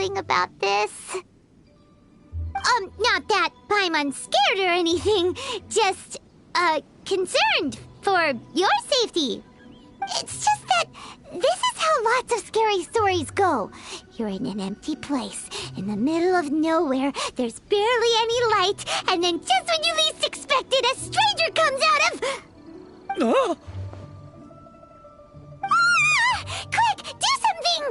feeling about this. Not that Paimon's scared or anything, just, concerned for your safety. It's just that this is how lots of scary stories go. You're in an empty place, in the middle of nowhere, there's barely any light, and then just when you least expect it, a stranger comes out of... Oh! Ah! Quick, do something!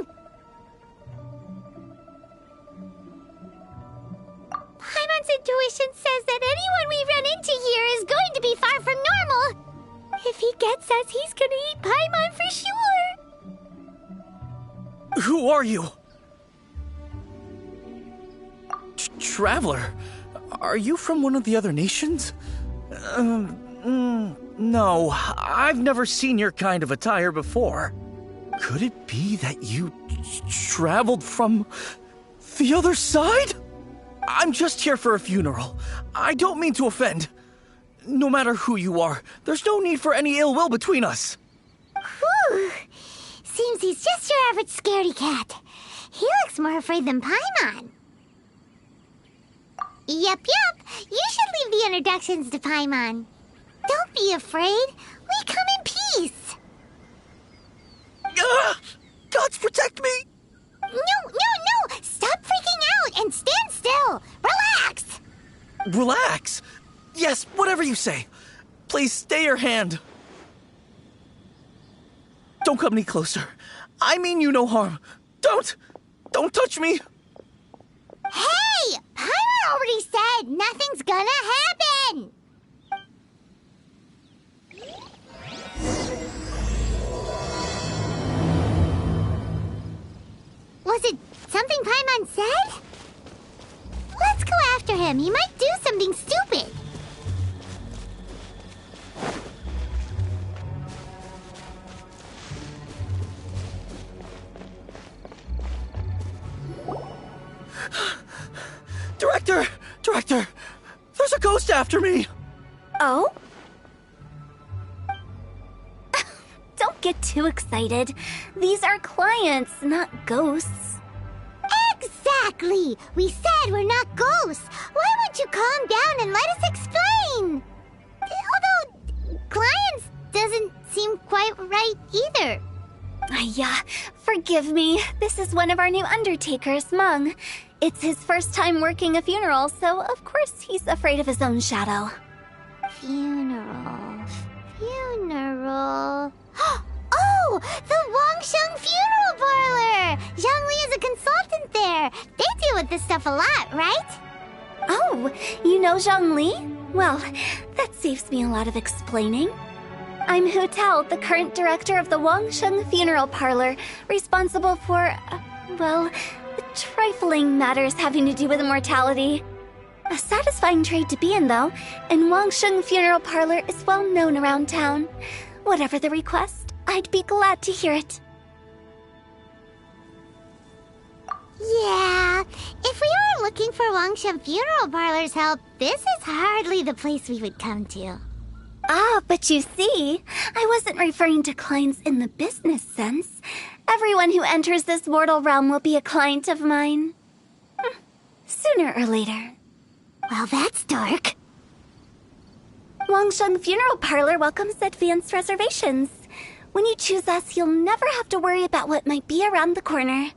Paimon's intuition says that anyone we run into here is going to be far from normal. If he gets us, he's gonna eat Paimon for sure. Who are you? Traveler, are you from one of the other nations? No, I've never seen your kind of attire before. Could it be that you traveled from the other side? I'm just here for a funeral. I don't mean to offend. No matter who you are, there's no need for any ill will between us. Whew. Seems he's just your average scaredy cat. He looks more afraid than Paimon. Yep. You should leave the introductions to Paimon. Don't be afraid. We come in peace. Gods protect me! No! Stop freaking out and stand still. Relax. Relax? Yes, whatever you say. Please stay your hand. Don't come any closer. I mean you no harm. Don't touch me. Hey! Paimon already said nothing's gonna happen. Was it something Paimon said? Let's go after him. He might do something stupid. Director! There's a ghost after me! Oh? Don't get too excited. These are clients, not ghosts. Exactly! We said we're not ghosts. Why won't you calm down and let us explain? Although, clients doesn't seem quite right either. Yeah, forgive me. This is one of our new undertakers, Mung. It's his first time working a funeral, so of course he's afraid of his own shadow. Funeral. Oh! The Wangsheng Funeral Parlor! Zhongli is a consultant there. They deal with this stuff a lot, right? Oh, you know Zhongli? Well, that saves me a lot of explaining. I'm Hu Tao, the current director of the Wangsheng Funeral Parlor, responsible for, trifling matters having to do with immortality. A satisfying trade to be in, though, and Wangsheng Funeral Parlor is well known around town. Whatever the request, I'd be glad to hear it. Yeah, if we were looking for Wangsheng Funeral Parlor's help, this is hardly the place we would come to. Ah, but you see, I wasn't referring to clients in the business sense. Everyone who enters this mortal realm will be a client of mine. Sooner or later. Well, that's dark. Wangsheng Funeral Parlor welcomes advanced reservations. When you choose us, you'll never have to worry about what might be around the corner.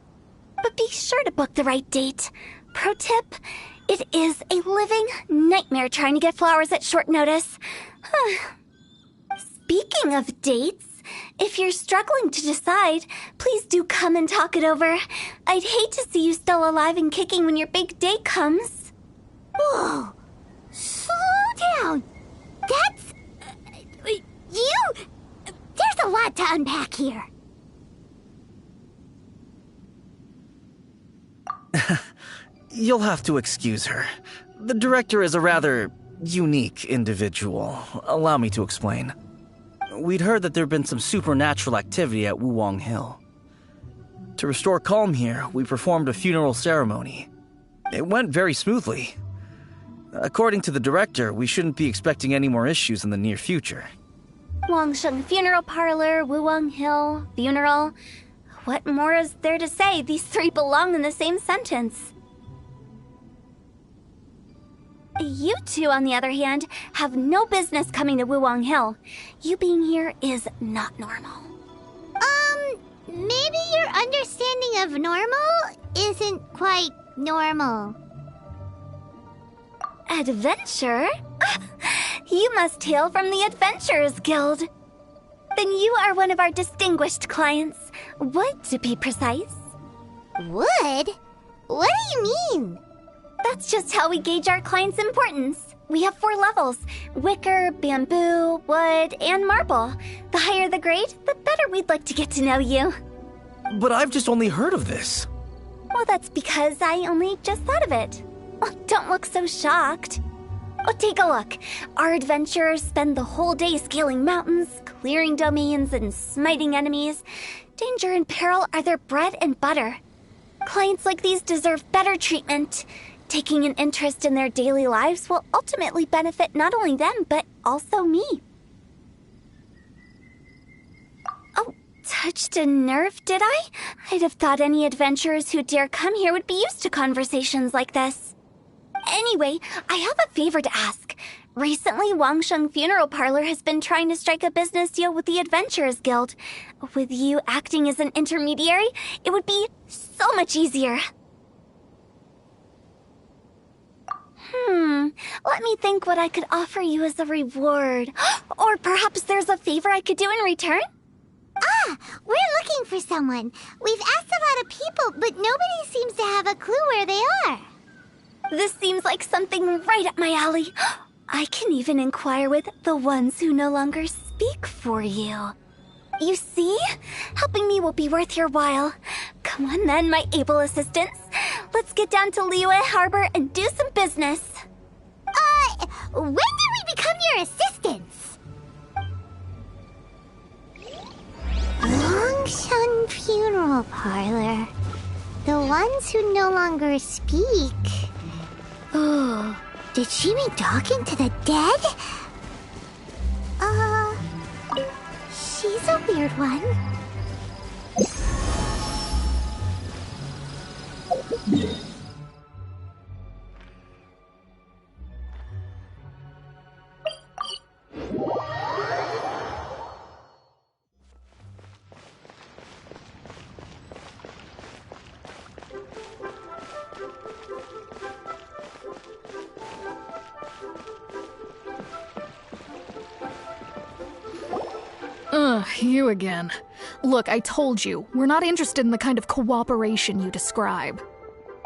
But be sure to book the right date. Pro tip, it is a living nightmare trying to get flowers at short notice. Speaking of dates, if you're struggling to decide, please do come and talk it over. I'd hate to see you still alive and kicking when your big day comes. Whoa! Slow down! That's... There's a lot to unpack here. You'll have to excuse her. The director is a rather unique individual. Allow me to explain. We'd heard that there'd been some supernatural activity at Wuwang Hill. To restore calm here, we performed a funeral ceremony. It went very smoothly. According to the director, we shouldn't be expecting any more issues in the near future. Wangsheng Funeral Parlor, Wuwang Hill, funeral. What more is there to say? These three belong in the same sentence. You two, on the other hand, have no business coming to Wuwang Hill. You being here is not normal. Maybe your understanding of normal isn't quite normal. Adventure? You must hail from the Adventurers Guild. Then you are one of our distinguished clients. Wood, to be precise. Wood? What do you mean? That's just how we gauge our clients' importance. We have 4 levels: wicker, bamboo, wood, and marble. The higher the grade, the better we'd like to get to know you. But I've just only heard of this. Well, that's because I only just thought of it. Oh, don't look so shocked. Oh, take a look. Our adventurers spend the whole day scaling mountains, clearing domains, and smiting enemies. Danger and peril are their bread and butter. Clients like these deserve better treatment. Taking an interest in their daily lives will ultimately benefit not only them, but also me. Oh, touched a nerve, did I? I'd have thought any adventurers who dare come here would be used to conversations like this. Anyway, I have a favor to ask. Recently, Wangsheng Funeral Parlor has been trying to strike a business deal with the Adventurers Guild. With you acting as an intermediary, it would be so much easier. Let me think what I could offer you as a reward. Or perhaps there's a favor I could do in return? We're looking for someone. We've asked a lot of people, but nobody seems to have a clue where they are. This seems like something right up my alley. I can even inquire with the ones who no longer speak for you. You see? Helping me will be worth your while. Come on then, my able assistants. Let's get down to Liyue Harbor and do some business. When did we become your assistants? Longshun Funeral Parlor. The ones who no longer speak. Oh, did she mean talking to the dead? She's a weird one. You again. Look, I told you, we're not interested in the kind of cooperation you describe.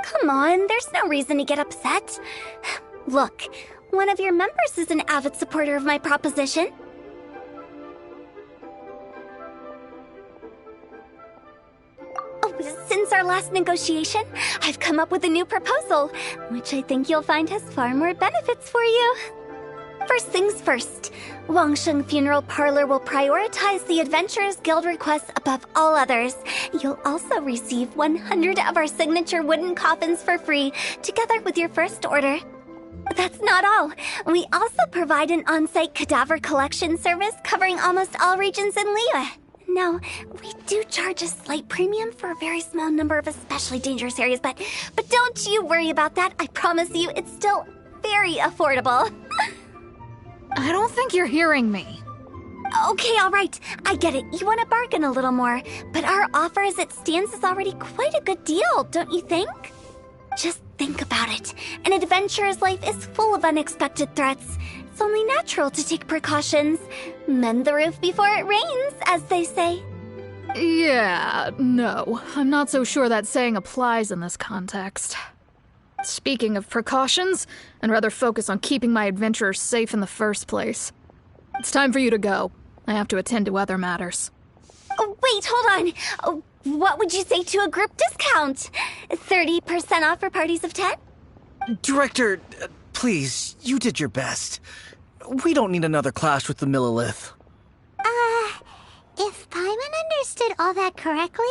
Come on, there's no reason to get upset. Look, one of your members is an avid supporter of my proposition. Oh, since our last negotiation, I've come up with a new proposal, which I think you'll find has far more benefits for you. First things first, Wangsheng Funeral Parlor will prioritize the Adventurers Guild requests above all others. You'll also receive 100 of our signature wooden coffins for free, together with your first order. That's not all. We also provide an on-site cadaver collection service covering almost all regions in Liyue. Now, we do charge a slight premium for a very small number of especially dangerous areas, but don't you worry about that. I promise you, it's still very affordable. I don't think you're hearing me. Okay, all right. I get it. You want to bargain a little more. But our offer as it stands is already quite a good deal, don't you think? Just think about it. An adventurer's life is full of unexpected threats. It's only natural to take precautions. Mend the roof before it rains, as they say. Yeah, no. I'm not so sure that saying applies in this context. Speaking of precautions, I'd rather focus on keeping my adventurers safe in the first place. It's time for you to go. I have to attend to other matters. Oh, wait, hold on. Oh, what would you say to a group discount? 30% off for parties of 10? Director, please, you did your best. We don't need another clash with the Millilith. If Paimon understood all that correctly,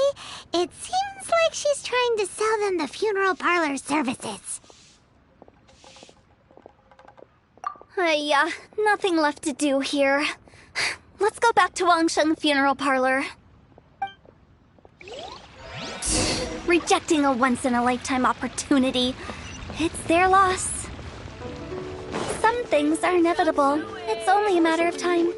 it seems like she's trying to sell them the funeral parlor services. Yeah, nothing left to do here. Let's go back to Wangsheng Funeral Parlor. rejecting a once-in-a-lifetime opportunity. It's their loss. Some things are inevitable. It's only a matter of time.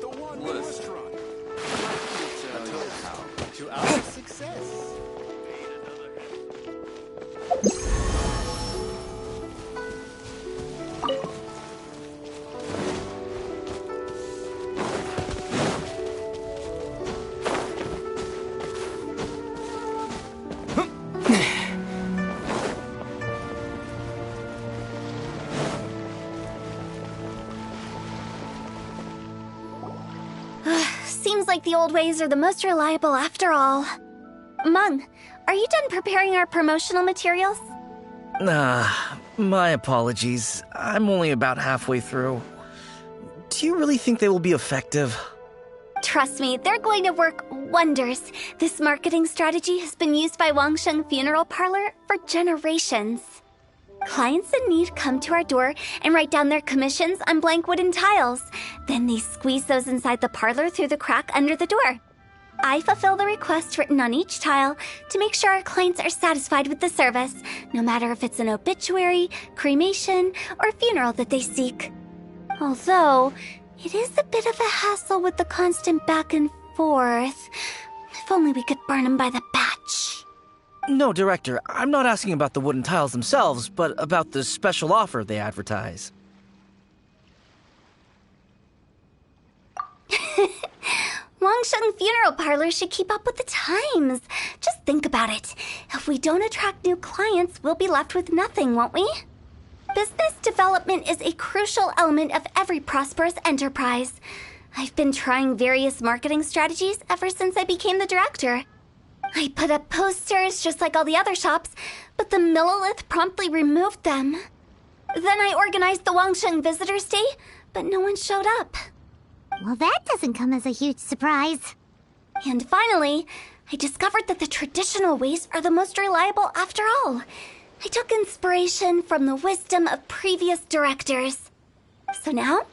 Seems like the old ways are the most reliable after all. Mung, are you done preparing our promotional materials? My apologies. I'm only about halfway through. Do you really think they will be effective? Trust me, they're going to work wonders. This marketing strategy has been used by Wangsheng Funeral Parlor for generations. Clients in need come to our door and write down their commissions on blank wooden tiles. Then they squeeze those inside the parlor through the crack under the door. I fulfill the request written on each tile to make sure our clients are satisfied with the service, no matter if it's an obituary, cremation, or funeral that they seek. Although, it is a bit of a hassle with the constant back and forth. If only we could burn them by the batch. No, Director, I'm not asking about the wooden tiles themselves, but about the special offer they advertise. Wangsheng Funeral Parlor should keep up with the times. Just think about it. If we don't attract new clients, we'll be left with nothing, won't we? Business development is a crucial element of every prosperous enterprise. I've been trying various marketing strategies ever since I became the director. I put up posters just like all the other shops, but the Millilith promptly removed them. Then I organized the Wangsheng Visitors Day, but no one showed up. Well, that doesn't come as a huge surprise. And finally, I discovered that the traditional ways are the most reliable after all. I took inspiration from the wisdom of previous directors. So now,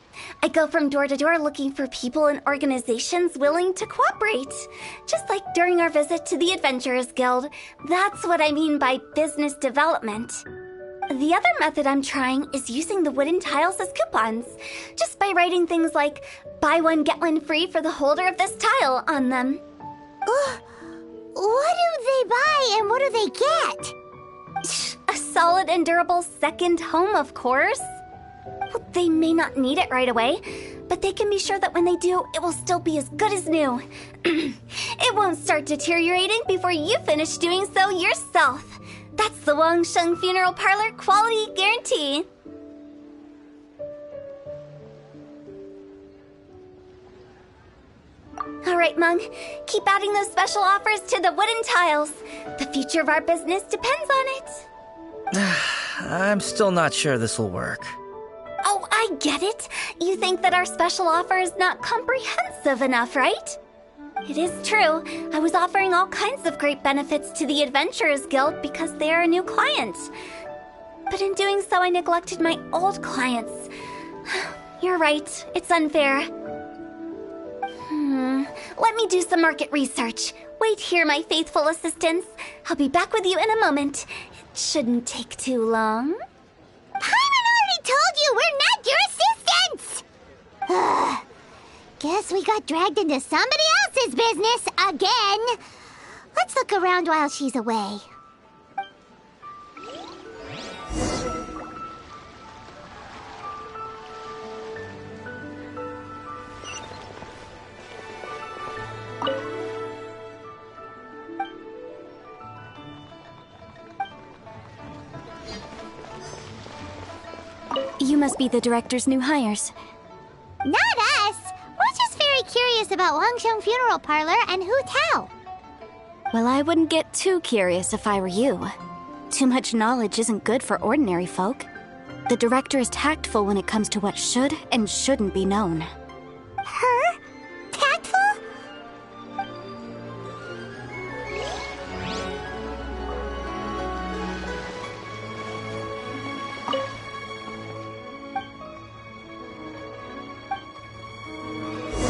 I go from door to door looking for people and organizations willing to cooperate. Just like during our visit to the Adventurers Guild. That's what I mean by business development. The other method I'm trying is using the wooden tiles as coupons. Just by writing things like, buy one, get one free for the holder of this tile on them. What do they buy and what do they get? A solid and durable second home, of course. Well, they may not need it right away, but they can be sure that when they do, it will still be as good as new. It won't start deteriorating before you finish doing so yourself. That's the Wangsheng Funeral Parlor quality guarantee. All right, Mung, keep adding those special offers to the wooden tiles. The future of our business depends on it. I'm still not sure this will work. Oh, I get it. You think that our special offer is not comprehensive enough, right? It is true. I was offering all kinds of great benefits to the Adventurers Guild because they are a new client. But in doing so, I neglected my old clients. You're right. It's unfair. Let me do some market research. Wait here, my faithful assistants. I'll be back with you in a moment. It shouldn't take too long. Paimon already told you we're not your assistants! Guess we got dragged into somebody else's business again. Let's look around while she's away. You must be the director's new hires. Not us! We're just very curious about Wangsheng Funeral Parlor and Hu Tao. Well, I wouldn't get too curious if I were you. Too much knowledge isn't good for ordinary folk. The director is tactful when it comes to what should and shouldn't be known. Her? Tactful?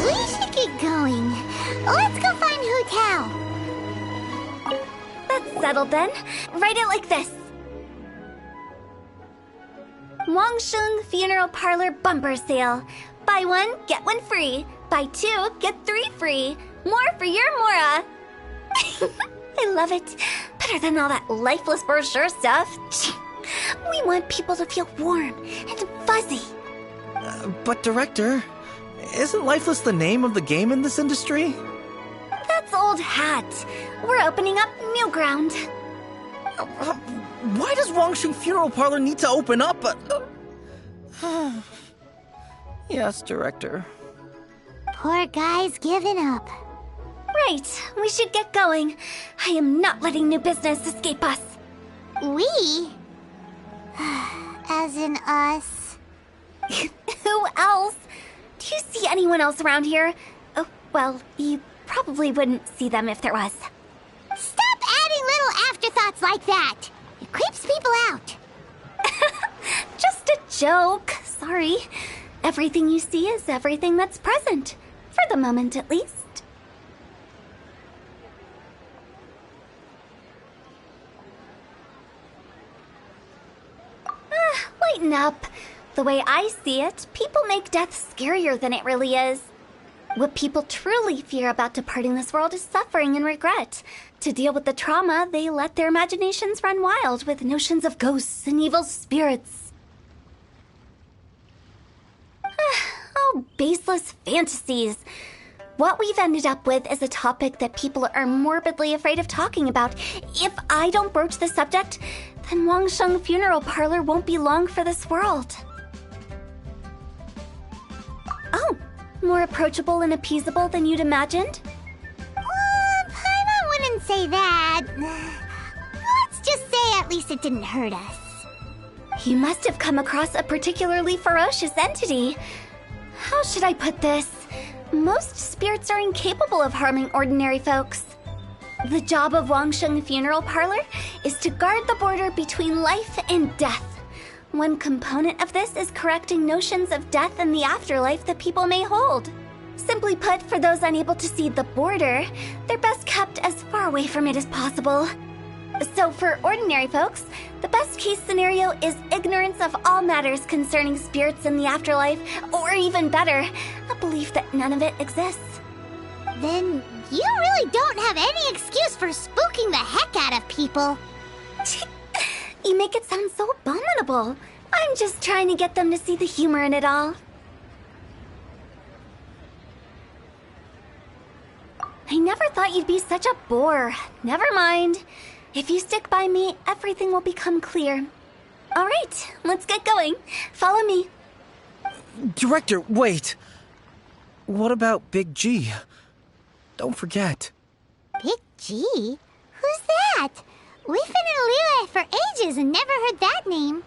We should get going. Let's go find Hu Tao. That settled then. Write it like this. Wangsheng Funeral Parlor Bumper Sale. Buy one, get one free. Buy two, get three free. More for your Mora. I love it. Better than all that lifeless brochure stuff. We want people to feel warm and fuzzy. But Director, isn't Lifeless the name of the game in this industry? That's old hat. We're opening up new ground. Why does Wangsheng Funeral Parlor need to open up? Yes, Director. Poor guy's given up. Right, we should get going. I am not letting new business escape us. We? As in us. Who else? Do you see anyone else around here? Oh, well, you probably wouldn't see them if there was. Stop adding little afterthoughts like that. It creeps people out. Just a joke. Sorry. Everything you see is everything that's present. For the moment, at least. Lighten up. The way I see it, people make death scarier than it really is. What people truly fear about departing this world is suffering and regret. To deal with the trauma, they let their imaginations run wild with notions of ghosts and evil spirits. Oh, baseless fantasies. What we've ended up with is a topic that people are morbidly afraid of talking about. If I don't broach the subject, then Wangsheng Funeral Parlor won't be long for this world. Oh, more approachable and appeasable than you'd imagined? Paimon wouldn't say that. Let's just say at least it didn't hurt us. You must have come across a particularly ferocious entity. How should I put this? Most spirits are incapable of harming ordinary folks. The job of Wangsheng Funeral Parlor is to guard the border between life and death. One component of this is correcting notions of death and the afterlife that people may hold. Simply put, for those unable to see the border, they're best kept as far away from it as possible. So for ordinary folks, the best case scenario is ignorance of all matters concerning spirits in the afterlife, or even better, a belief that none of it exists. Then you really don't have any excuse for spooking the heck out of people. You make it sound so abominable. I'm just trying to get them to see the humor in it all. I never thought you'd be such a bore. Never mind. If you stick by me, everything will become clear. All right, let's get going. Follow me. Director, wait. What about Big G? Don't forget. Big G? Who's that? We've been in Liyue for ages and never heard that name.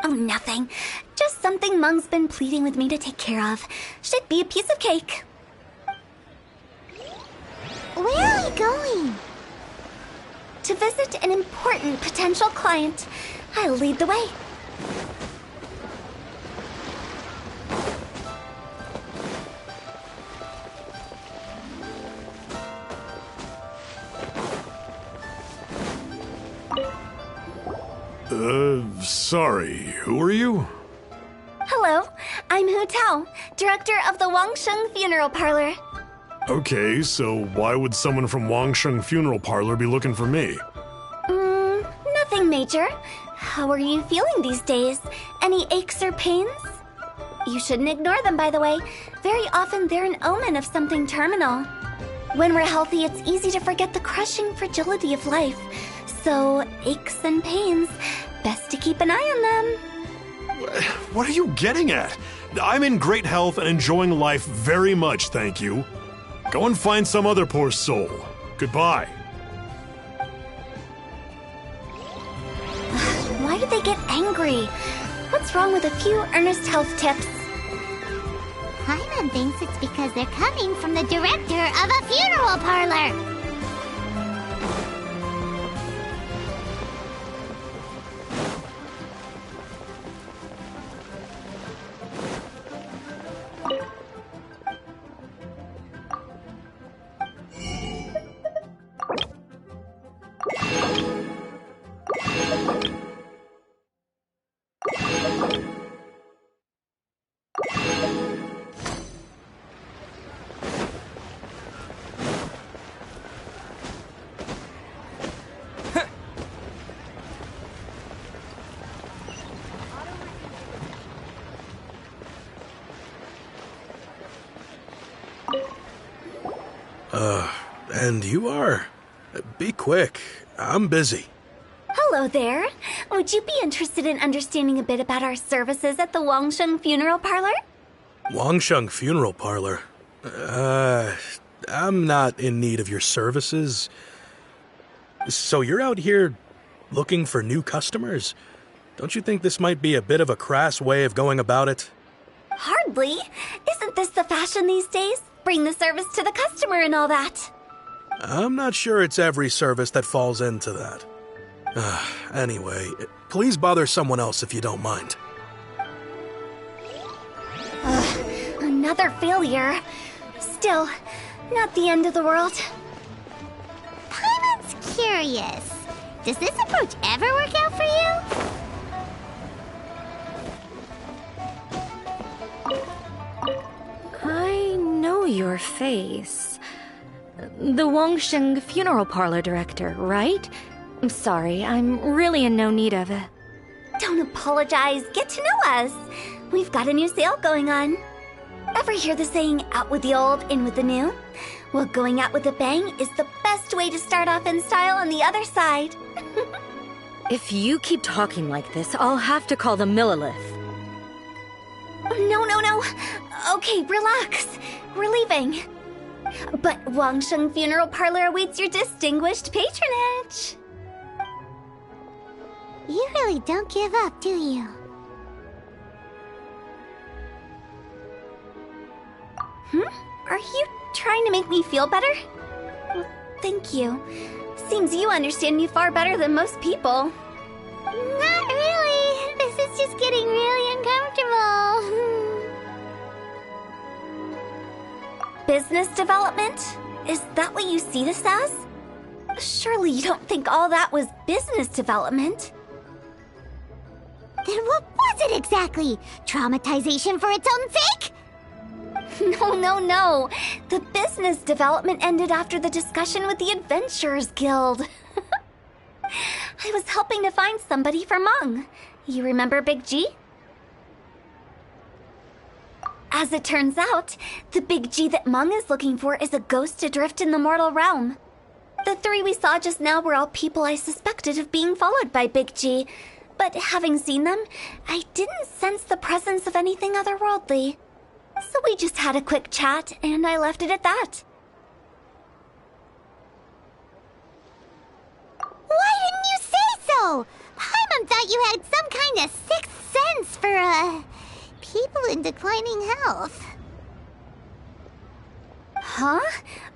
Oh, nothing. Just something Mung's been pleading with me to take care of. Should be a piece of cake. Where are we going? To visit an important potential client. I'll lead the way. Sorry, who are you? Hello, I'm Hu Tao, director of the Wangsheng Funeral Parlor. Okay, so why would someone from Wangsheng Funeral Parlor be looking for me? Nothing major. How are you feeling these days? Any aches or pains? You shouldn't ignore them, by the way. Very often they're an omen of something terminal. When we're healthy, it's easy to forget the crushing fragility of life. So, aches and pains, best to keep an eye on them. What are you getting at? I'm in great health and enjoying life very much, thank you. Go and find some other poor soul. Goodbye. Why do they get angry? What's wrong with a few earnest health tips? Paimon thinks it's because they're coming from the director of a funeral parlor. And you are? Be quick. I'm busy. Hello there. Would you be interested in understanding a bit about our services at the Wangsheng Funeral Parlor? Wangsheng Funeral Parlor? I'm not in need of your services. So you're out here looking for new customers? Don't you think this might be a bit of a crass way of going about it? Hardly. Isn't this the fashion these days? Bring the service to the customer and all that. I'm not sure it's every service that falls into that. Anyway, please bother someone else if you don't mind. Another failure. Still, not the end of the world. Paimon's curious. Does this approach ever work out for you? I know your face. The Wangsheng Funeral Parlor director, right? I'm sorry, I'm really in no need of it. Don't apologize. Get to know us. We've got a new sale going on. Ever hear the saying, out with the old, in with the new? Well, going out with a bang is the best way to start off in style on the other side. If you keep talking like this, I'll have to call the Millilith. No. Okay, relax. We're leaving. But Wangsheng Funeral Parlor awaits your distinguished patronage. You really don't give up, do you? Are you trying to make me feel better? Well, thank you. Seems you understand me far better than most people. Not really. This is just getting really uncomfortable. Business development? Is that what you see this as? Surely you don't think all that was business development. Then what was it exactly? Traumatization for its own sake? No. The business development ended after the discussion with the Adventurers Guild. I was helping to find somebody for Meng. You remember Big G? As it turns out, the Big G that Meng is looking for is a ghost adrift in the mortal realm. The three we saw just now were all people I suspected of being followed by Big G, but having seen them, I didn't sense the presence of anything otherworldly. So we just had a quick chat, and I left it at that. Why didn't you say so? Paimon thought you had some kind of sixth sense for, people in declining health. Huh?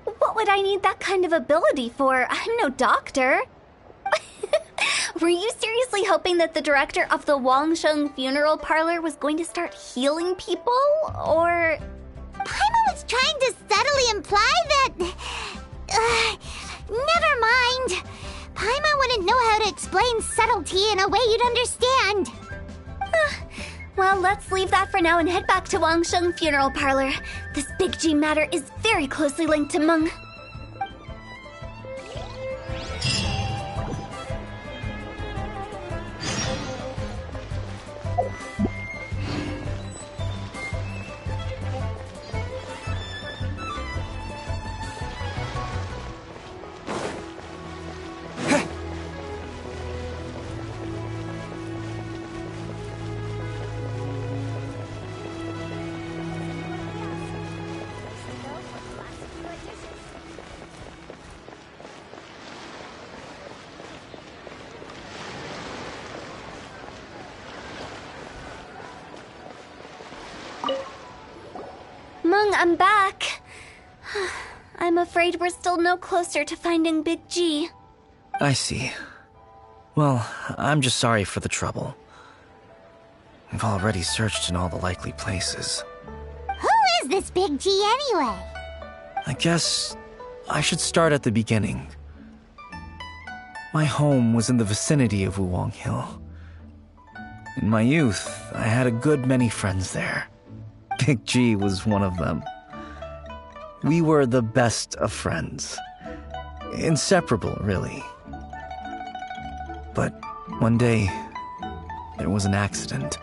What would I need that kind of ability for? I'm no doctor. Were you seriously hoping that the director of the Wangsheng Funeral Parlor was going to start healing people, or...? Paimon was trying to subtly imply that... never mind. Paimon wouldn't know how to explain subtlety in a way you'd understand. Well, let's leave that for now and head back to Wangsheng Funeral Parlor. This Big G matter is very closely linked to Meng. Meng, I'm back. I'm afraid we're still no closer to finding Big G. I see. Well, I'm just sorry for the trouble. We've already searched in all the likely places. Who is this Big G anyway? I guess I should start at the beginning. My home was in the vicinity of Wuwang Hill. In my youth, I had a good many friends there. Big G was one of them. We were the best of friends. Inseparable, really. But one day, there was an accident.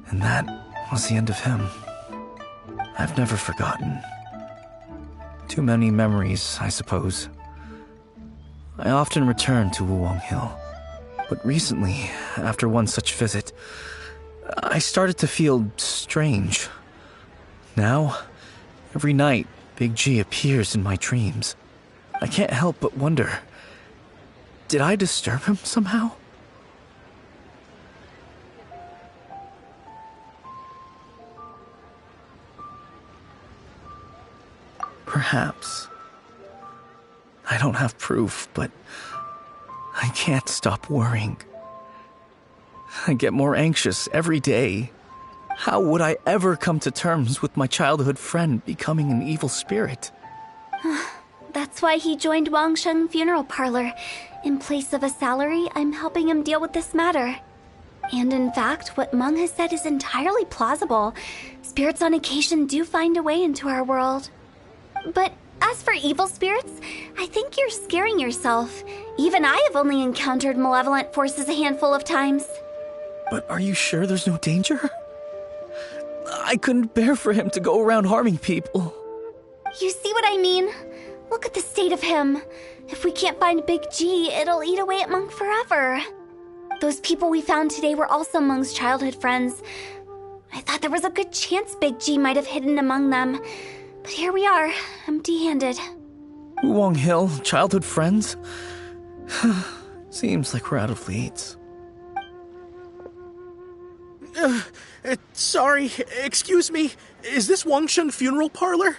And that was the end of him. I've never forgotten. Too many memories, I suppose. I often return to Wuwang Hill. But recently, after one such visit, I started to feel strange. Now, every night, Big G appears in my dreams. I can't help but wonder, did I disturb him somehow? Perhaps. I don't have proof, but I can't stop worrying. I get more anxious every day. How would I ever come to terms with my childhood friend becoming an evil spirit? That's why he joined Wangsheng Funeral Parlor. In place of a salary, I'm helping him deal with this matter. And in fact, what Meng has said is entirely plausible. Spirits on occasion do find a way into our world. But as for evil spirits, I think you're scaring yourself. Even I have only encountered malevolent forces a handful of times. But are you sure there's no danger? I couldn't bear for him to go around harming people. You see what I mean? Look at the state of him. If we can't find Big G, it'll eat away at Meng forever. Those people we found today were also Meng's childhood friends. I thought there was a good chance Big G might have hidden among them. But here we are, empty-handed. Wuwang Hill, childhood friends? Seems like we're out of leads. Sorry, excuse me. Is this Wangsheng Funeral Parlor?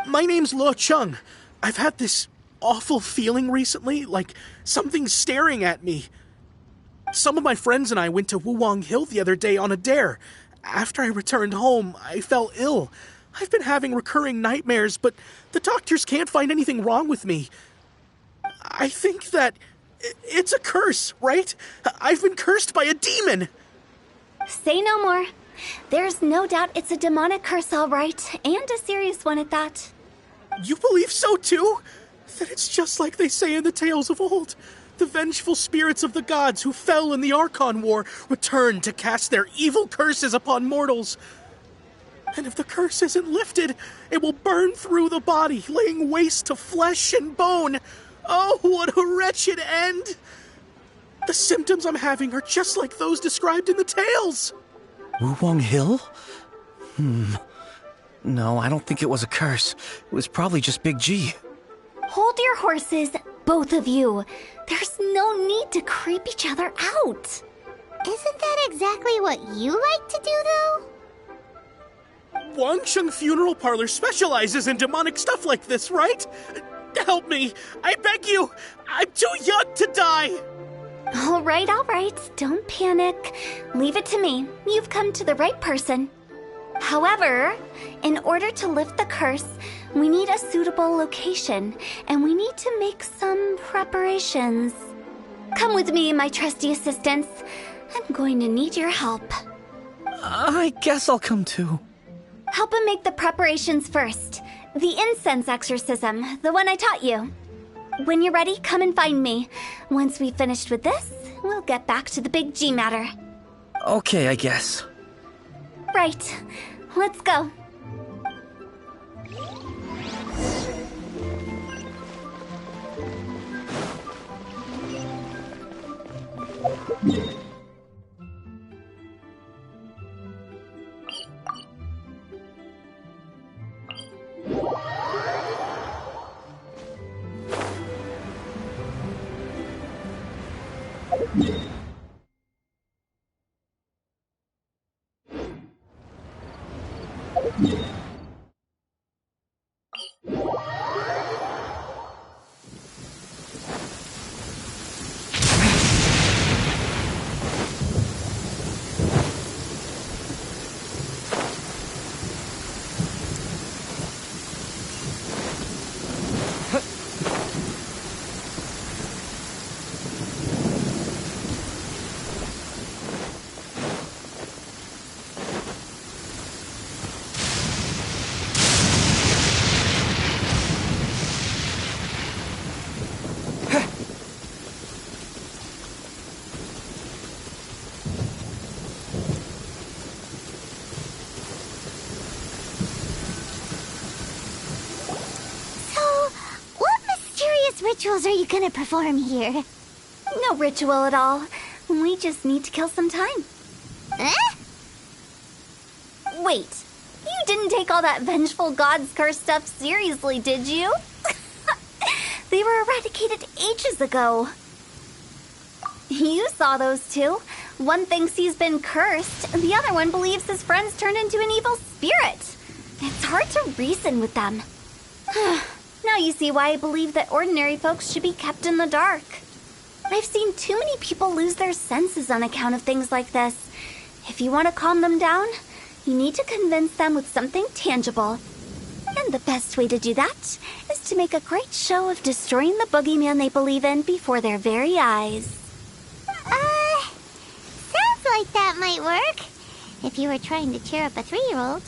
My name's Luo Chung. I've had this awful feeling recently, like something's staring at me. Some of my friends and I went to Wuwang Hill the other day on a dare. After I returned home, I fell ill. I've been having recurring nightmares, but the doctors can't find anything wrong with me. I think that it's a curse, right? I've been cursed by a demon. Say no more. There's no doubt it's a demonic curse, all right, and a serious one at that. You believe so too? That it's just like they say in the tales of old. The vengeful spirits of the gods who fell in the Archon War return to cast their evil curses upon mortals. And if the curse isn't lifted, it will burn through the body, laying waste to flesh and bone. Oh, what a wretched end! The symptoms I'm having are just like those described in the tales. Wuwang Hill? No, I don't think it was a curse. It was probably just Big G. Hold your horses, both of you. There's no need to creep each other out. Isn't that exactly what you like to do, though? Wangsheng Funeral Parlor specializes in demonic stuff like this, right? Help me, I beg you. I'm too young to die. All right. Don't panic. Leave it to me. You've come to the right person. However, in order to lift the curse, we need a suitable location, and we need to make some preparations. Come with me, my trusty assistants. I'm going to need your help. I guess I'll come too. Help him make the preparations first. The incense exorcism, the one I taught you. When you're ready, come and find me. Once we've finished with this, we'll get back to the Big G matter. Okay, I guess. Right. Let's go. rituals are you gonna perform here? No ritual at all. We just need to kill some time. Eh? Wait, you didn't take all that vengeful god's curse stuff seriously, did you? They were eradicated ages ago. You saw those two. One thinks he's been cursed, and the other one believes his friends turned into an evil spirit. It's hard to reason with them. Now you see why I believe that ordinary folks should be kept in the dark. I've seen too many people lose their senses on account of things like this. If you want to calm them down, you need to convince them with something tangible. And the best way to do that is to make a great show of destroying the boogeyman they believe in before their very eyes. Sounds like that might work. If you were trying to cheer up a 3-year-old.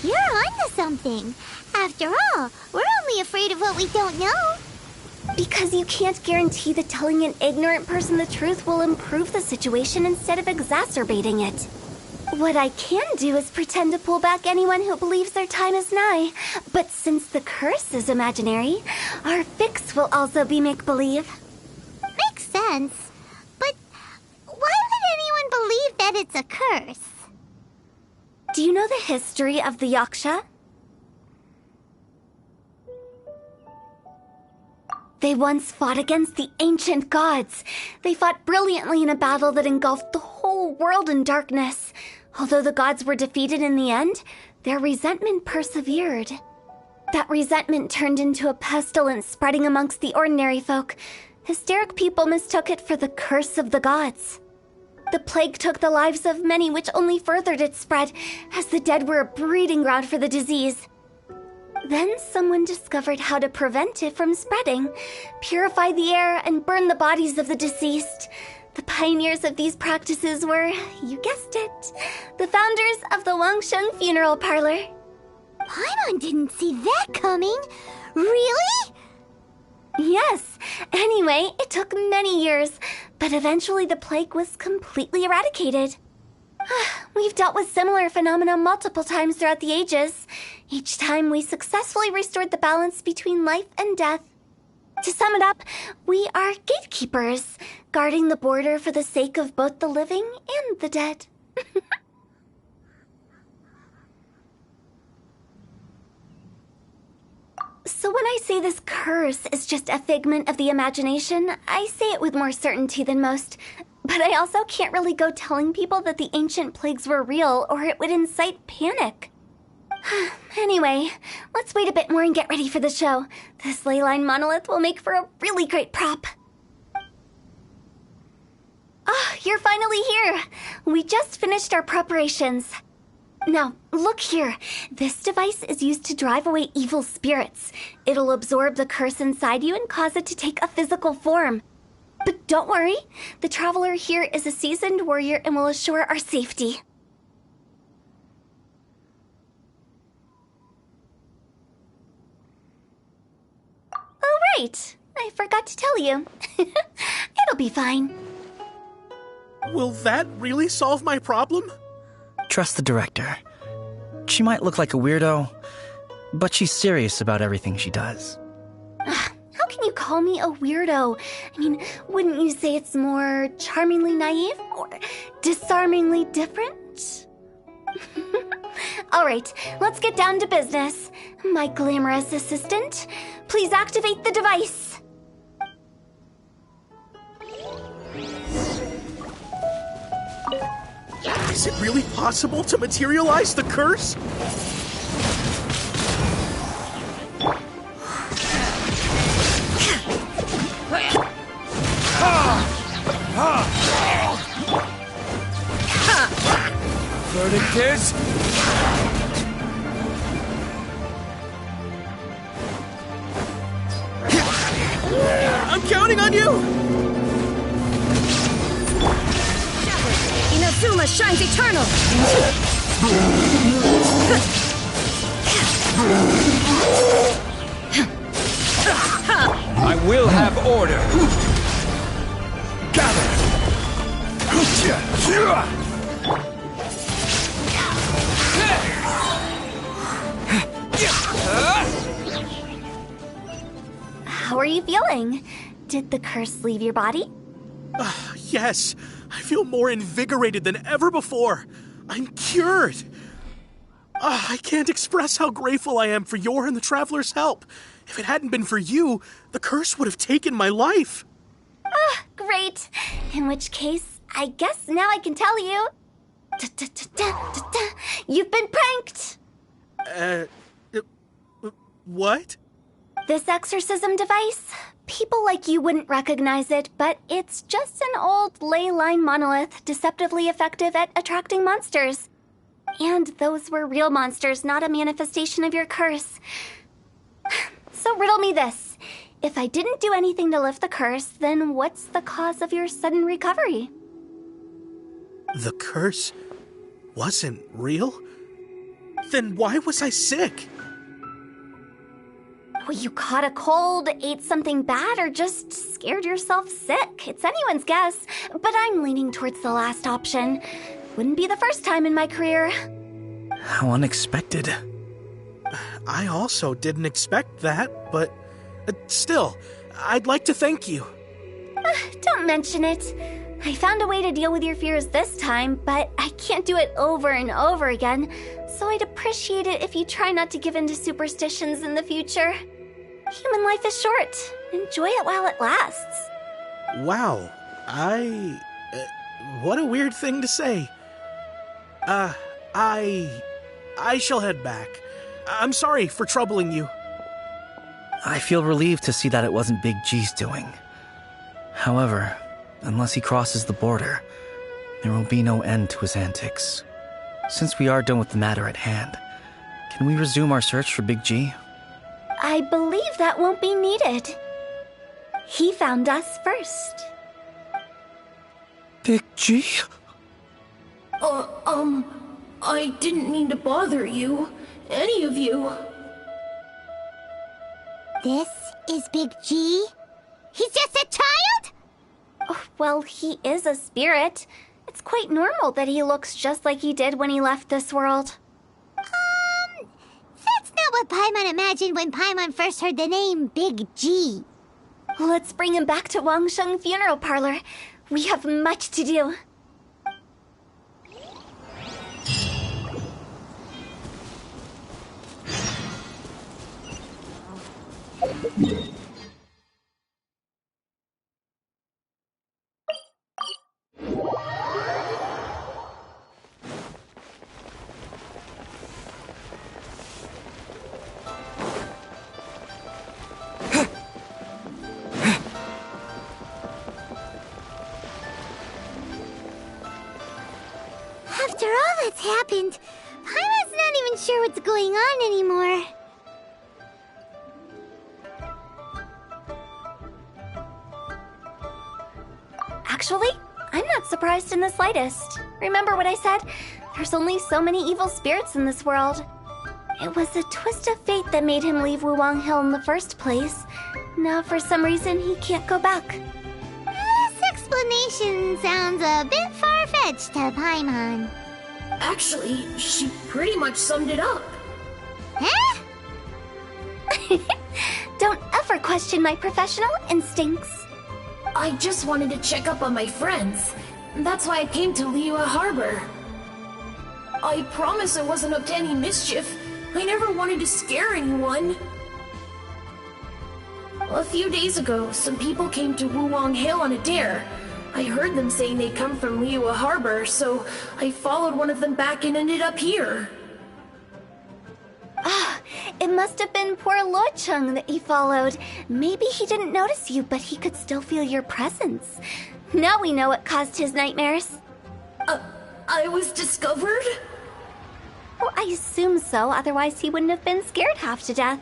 You're onto something. After all, we're only afraid of what we don't know. Because you can't guarantee that telling an ignorant person the truth will improve the situation instead of exacerbating it. What I can do is pretend to pull back anyone who believes their time is nigh. But since the curse is imaginary, our fix will also be make-believe. Makes sense. But why would anyone believe that it's a curse? Do you know the history of the Yaksha? They once fought against the ancient gods. They fought brilliantly in a battle that engulfed the whole world in darkness. Although the gods were defeated in the end, their resentment persevered. That resentment turned into a pestilence spreading amongst the ordinary folk. Hysteric people mistook it for the curse of the gods. The plague took the lives of many, which only furthered its spread, as the dead were a breeding ground for the disease. Then someone discovered how to prevent it from spreading, purify the air, and burn the bodies of the deceased. The pioneers of these practices were, you guessed it, the founders of the Wangsheng Funeral Parlor. Paimon didn't see that coming. Really? Yes. Anyway, it took many years, but eventually the plague was completely eradicated. We've dealt with similar phenomena multiple times throughout the ages. Each time we successfully restored the balance between life and death. To sum it up, we are gatekeepers, guarding the border for the sake of both the living and the dead. So when I say this curse is just a figment of the imagination, I say it with more certainty than most. But I also can't really go telling people that the ancient plagues were real, or it would incite panic. Anyway, let's wait a bit more and get ready for the show. This leyline monolith will make for a really great prop. Ah, you're finally here. We just finished our preparations. Now, look here. This device is used to drive away evil spirits. It'll absorb the curse inside you and cause it to take a physical form. But don't worry, the traveler here is a seasoned warrior and will assure our safety. Oh, right. I forgot to tell you. It'll be fine. Will that really solve my problem? Trust the director. She might look like a weirdo, but she's serious about everything she does. How can you call me a weirdo? I mean, wouldn't you say it's more charmingly naive or disarmingly different? All right, let's get down to business. My glamorous assistant, please activate the device. Is it really possible to materialize the curse? Verdict is... I'm counting on you! Inazuma shines eternal! I will have order! Gather! are you feeling? Did the curse leave your body? Yes, I feel more invigorated than ever before. I'm cured. I can't express how grateful I am for your and the Traveler's help. If it hadn't been for you, the curse would have taken my life. Great. In which case, I guess now I can tell you. You've been pranked! What? This exorcism device? People like you wouldn't recognize it, but it's just an old ley line monolith deceptively effective at attracting monsters. And those were real monsters, not a manifestation of your curse. So riddle me this. If I didn't do anything to lift the curse, then what's the cause of your sudden recovery? The curse wasn't real? Then why was I sick? Well, you caught a cold, ate something bad, or just scared yourself sick. It's anyone's guess, but I'm leaning towards the last option. Wouldn't be the first time in my career. How unexpected. I also didn't expect that, but still, I'd like to thank you. Don't mention it. I found a way to deal with your fears this time, but I can't do it over and over again, so I'd appreciate it if you try not to give in to superstitions in the future. Human life is short. Enjoy it while it lasts. Wow, what a weird thing to say. I shall head back. I'm sorry for troubling you. I feel relieved to see that it wasn't Big G's doing. However, unless he crosses the border, there will be no end to his antics. Since we are done with the matter at hand, can we resume our search for Big G? I believe that won't be needed. He found us first. Big G? I didn't mean to bother you. Any of you. This is Big G? He's just a child? Oh, well, he is a spirit. It's quite normal that he looks just like he did when he left this world. That's not what Paimon imagined when Paimon first heard the name Big G. Let's bring him back to Wangsheng Funeral Parlor. We have much to do. After all that's happened, Paimon's not even sure what's going on anymore. Actually, I'm not surprised in the slightest. Remember what I said? There's only so many evil spirits in this world. It was a twist of fate that made him leave Wuwang Hill in the first place. Now, for some reason, he can't go back. This explanation sounds a bit far-fetched to Paimon. Actually, she pretty much summed it up. Huh? Don't ever question my professional instincts. I just wanted to check up on my friends. That's why I came to Liyue Harbor. I promise I wasn't up to any mischief. I never wanted to scare anyone. A few days ago, some people came to Wuwang Hill on a dare. I heard them saying they'd come from Liyue Harbor, so I followed one of them back and ended up here. It must have been poor Luocheng that you followed. Maybe he didn't notice you, but he could still feel your presence. Now we know what caused his nightmares. I was discovered? Well, I assume so, otherwise he wouldn't have been scared half to death.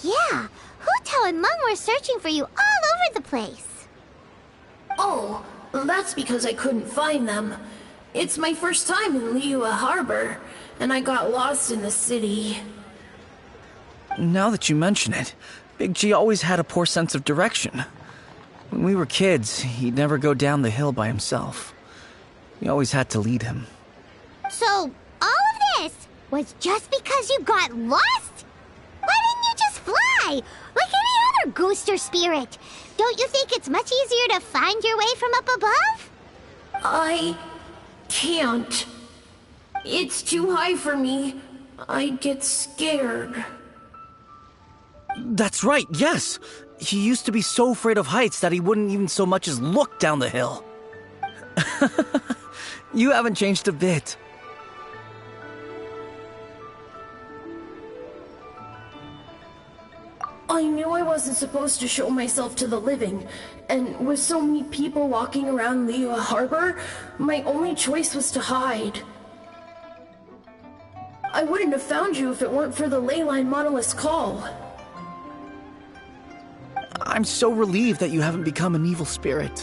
Yeah, Hu Tao and Meng were searching for you all over the place. Oh, that's because I couldn't find them. It's my first time in Liyue Harbor, and I got lost in the city. Now that you mention it, Big G always had a poor sense of direction. When we were kids, he'd never go down the hill by himself. We always had to lead him. So, all of this was just because you got lost? Why didn't you just fly? Like any ghost or spirit. Don't you think it's much easier to find your way from up above? I can't. It's too high for me. I'd get scared. That's right, yes. He used to be so afraid of heights that he wouldn't even so much as look down the hill. You haven't changed a bit. I knew I wasn't supposed to show myself to the living, and with so many people walking around Liyue Harbor, my only choice was to hide. I wouldn't have found you if it weren't for the Leyline Monolith's call. I'm so relieved that you haven't become an evil spirit.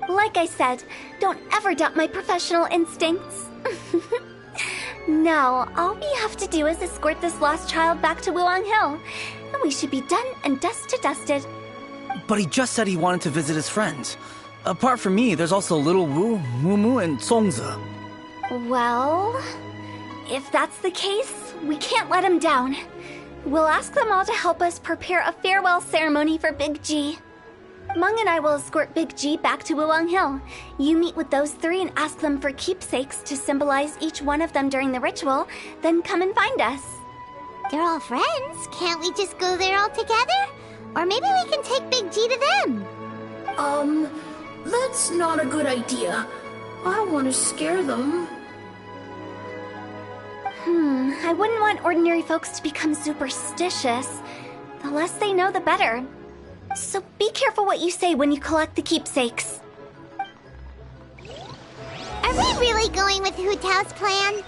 Like I said, don't ever doubt my professional instincts. Now, all we have to do is escort this lost child back to Wuang Hill, and we should be done and dust to dusted. But he just said he wanted to visit his friends. Apart from me, there's also Little Wu, Mumu, and Songzi. Well, if that's the case, we can't let him down. We'll ask them all to help us prepare a farewell ceremony for Big G. Meng and I will escort Big G back to Wuang Hill. You meet with those three and ask them for keepsakes to symbolize each one of them during the ritual, then come and find us. They're all friends. Can't we just go there all together? Or maybe we can take Big G to them. That's not a good idea. I don't want to scare them. I wouldn't want ordinary folks to become superstitious. The less they know, the better. So be careful what you say when you collect the keepsakes. Are we really going with Hu Tao's plan?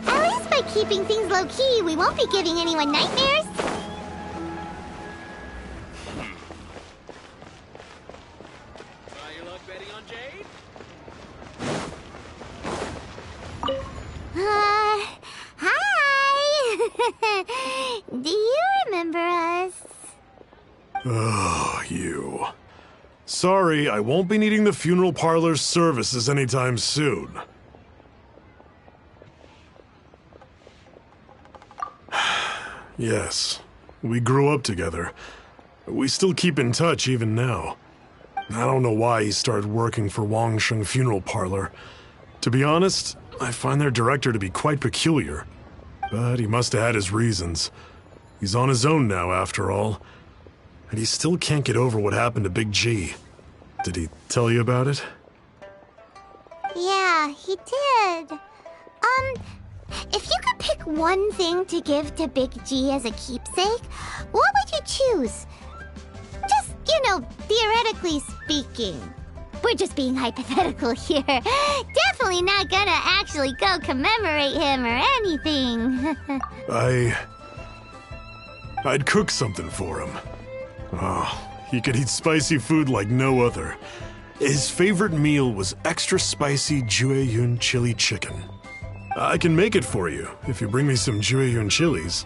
At least by keeping things low-key, we won't be giving anyone nightmares. Try your luck betting on Jade? Hi! Do you remember us? Oh, you. Sorry, I won't be needing the funeral parlor's services anytime soon. Yes, we grew up together. We still keep in touch even now. I don't know why he started working for Wangsheng Funeral Parlor. To be honest, I find their director to be quite peculiar. But he must have had his reasons. He's on his own now, after all. And he still can't get over what happened to Big G. Did he tell you about it? Yeah, he did. If you could pick one thing to give to Big G as a keepsake, what would you choose? Just, theoretically speaking. We're just being hypothetical here. Definitely not gonna actually go commemorate him or anything. I'd cook something for him. Oh, he could eat spicy food like no other. His favorite meal was extra spicy Jueyun chili chicken. I can make it for you if you bring me some Jueyun chilies.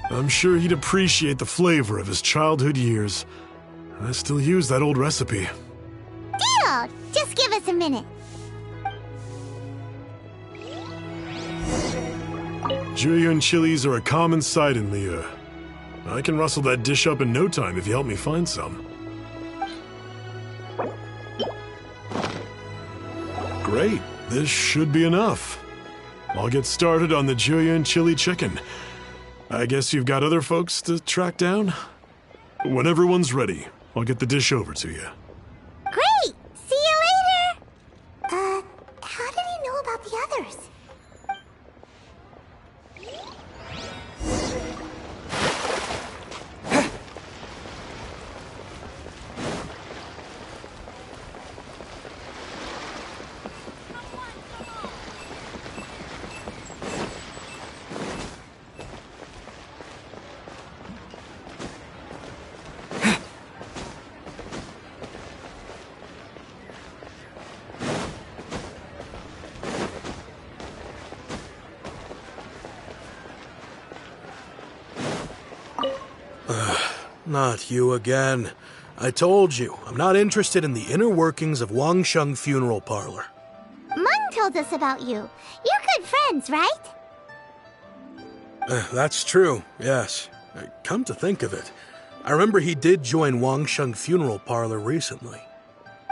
I'm sure he'd appreciate the flavor of his childhood years. I still use that old recipe. Deal! Just give us a minute. Jueyun chilies are a common sight in Liyue. I can rustle that dish up in no time if you help me find some. Great, this should be enough. I'll get started on the Jueyun chili chicken. I guess you've got other folks to track down? When everyone's ready, I'll get the dish over to you. Great! See you later! How did he know about the others? Not you again. I told you, I'm not interested in the inner workings of Wangsheng Funeral Parlor. Meng told us about you. You're good friends, right? That's true, yes. Come to think of it, I remember he did join Wangsheng Funeral Parlor recently.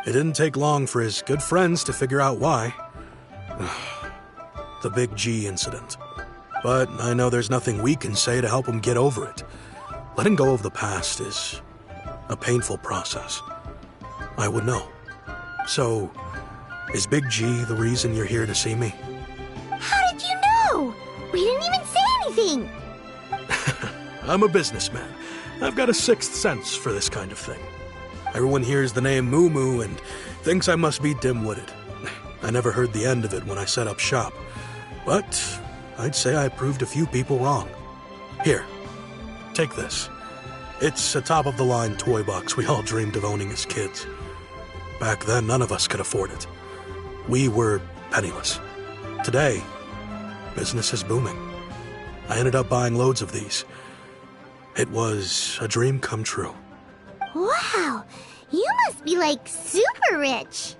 It didn't take long for his good friends to figure out why. The Big G incident. But I know there's nothing we can say to help him get over it. Letting go of the past is a painful process. I would know. So, is Big G the reason you're here to see me? How did you know? We didn't even say anything. I'm a businessman. I've got a sixth sense for this kind of thing. Everyone hears the name Moo Moo and thinks I must be dim-witted. I never heard the end of it when I set up shop. But I'd say I proved a few people wrong. Here, take this. It's a top-of-the-line toy box we all dreamed of owning as kids. Back then, none of us could afford it. We were penniless. Today, business is booming. I ended up buying loads of these. It was a dream come true. Wow, you must be like super rich.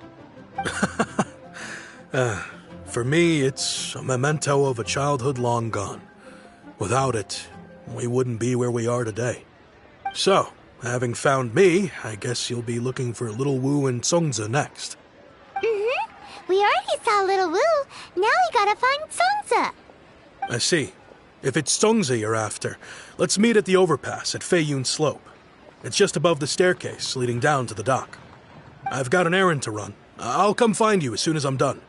For me, it's a memento of a childhood long gone. Without it, we wouldn't be where we are today. So, having found me, I guess you'll be looking for Little Wu and Songza next. We already saw Little Wu. Now we gotta find Songza. I see. If it's Songza you're after, let's meet at the overpass at Feiyun Slope. It's just above the staircase leading down to the dock. I've got an errand to run. I'll come find you as soon as I'm done.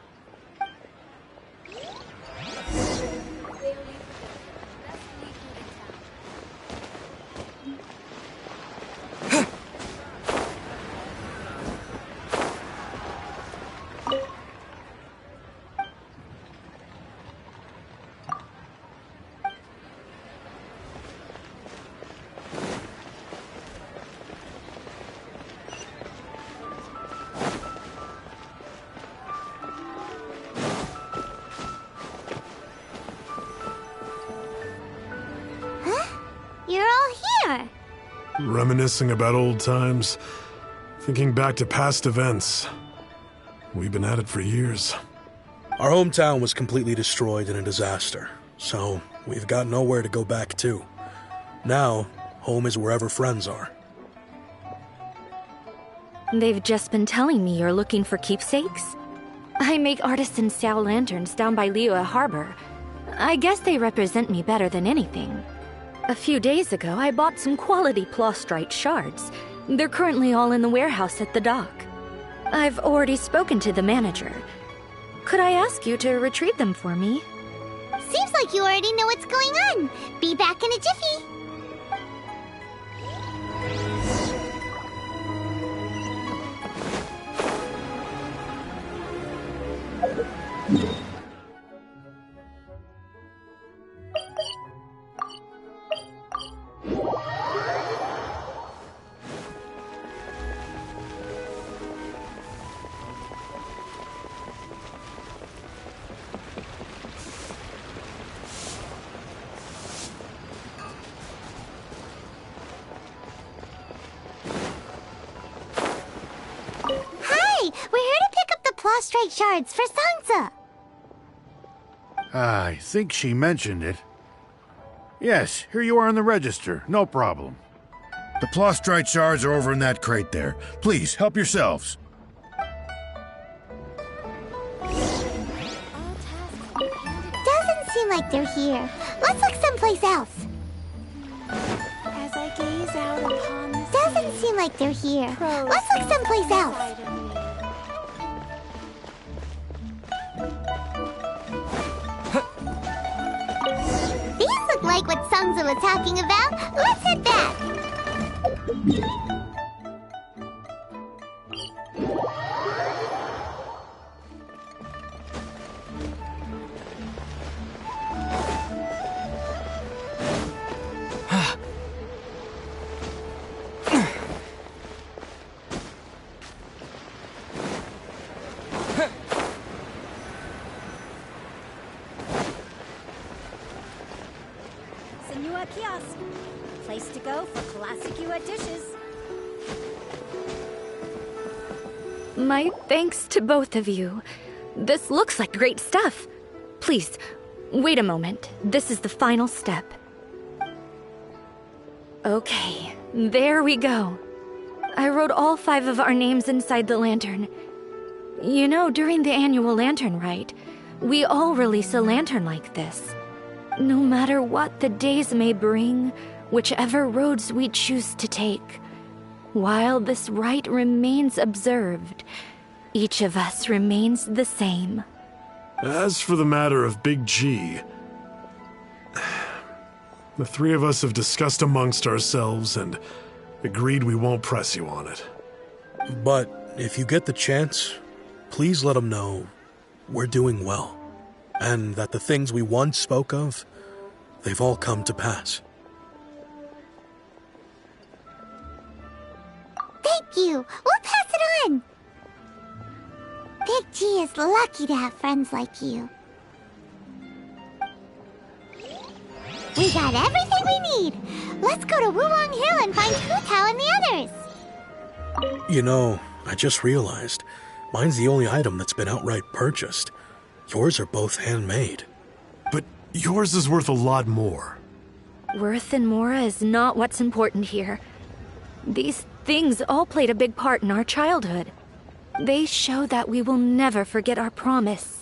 You're all here. Reminiscing about old times, thinking back to past events. We've been at it for years. Our hometown was completely destroyed in a disaster, so we've got nowhere to go back to. Now, home is wherever friends are. They've just been telling me you're looking for keepsakes. I make artisan Xiao lanterns down by Liyue Harbor. I guess they represent me better than anything. A few days ago, I bought some quality plastrite shards. They're currently all in the warehouse at the dock. I've already spoken to the manager. Could I ask you to retrieve them for me? Seems like you already know what's going on. Be back in a jiffy. We're here to pick up the plastrite shards for Sansa. I think she mentioned it. Yes, here you are on the register. No problem. The plastrite shards are over in that crate there. Please, help yourselves. Doesn't seem like they're here. Let's look someplace else. As I gaze out upon the Doesn't seem like they're here. Let's look someplace else. These look like what Sungza was talking about. Let's head back. Senua Kiosk. Place to go for classic Yua dishes. My thanks to both of you. This looks like great stuff. Please, wait a moment. This is the final step. Okay, there we go. I wrote all 5 of our names inside the lantern. You know, during the annual lantern rite, we all release a lantern like this. No matter what the days may bring, whichever roads we choose to take, while this rite remains observed, each of us remains the same. As for the matter of Big G, the 3 of us have discussed amongst ourselves and agreed we won't press you on it. But if you get the chance, please let them know we're doing well, and that the things we once spoke of, they've all come to pass. Thank you. We'll pass it on. Big G is lucky to have friends like you. We got everything we need. Let's go to Wulong Hill and find Hu Tao and the others. You know, I just realized, mine's the only item that's been outright purchased. Yours are both handmade. But yours is worth a lot more. Worth and more is not what's important here. These things all played a big part in our childhood. They show that we will never forget our promise.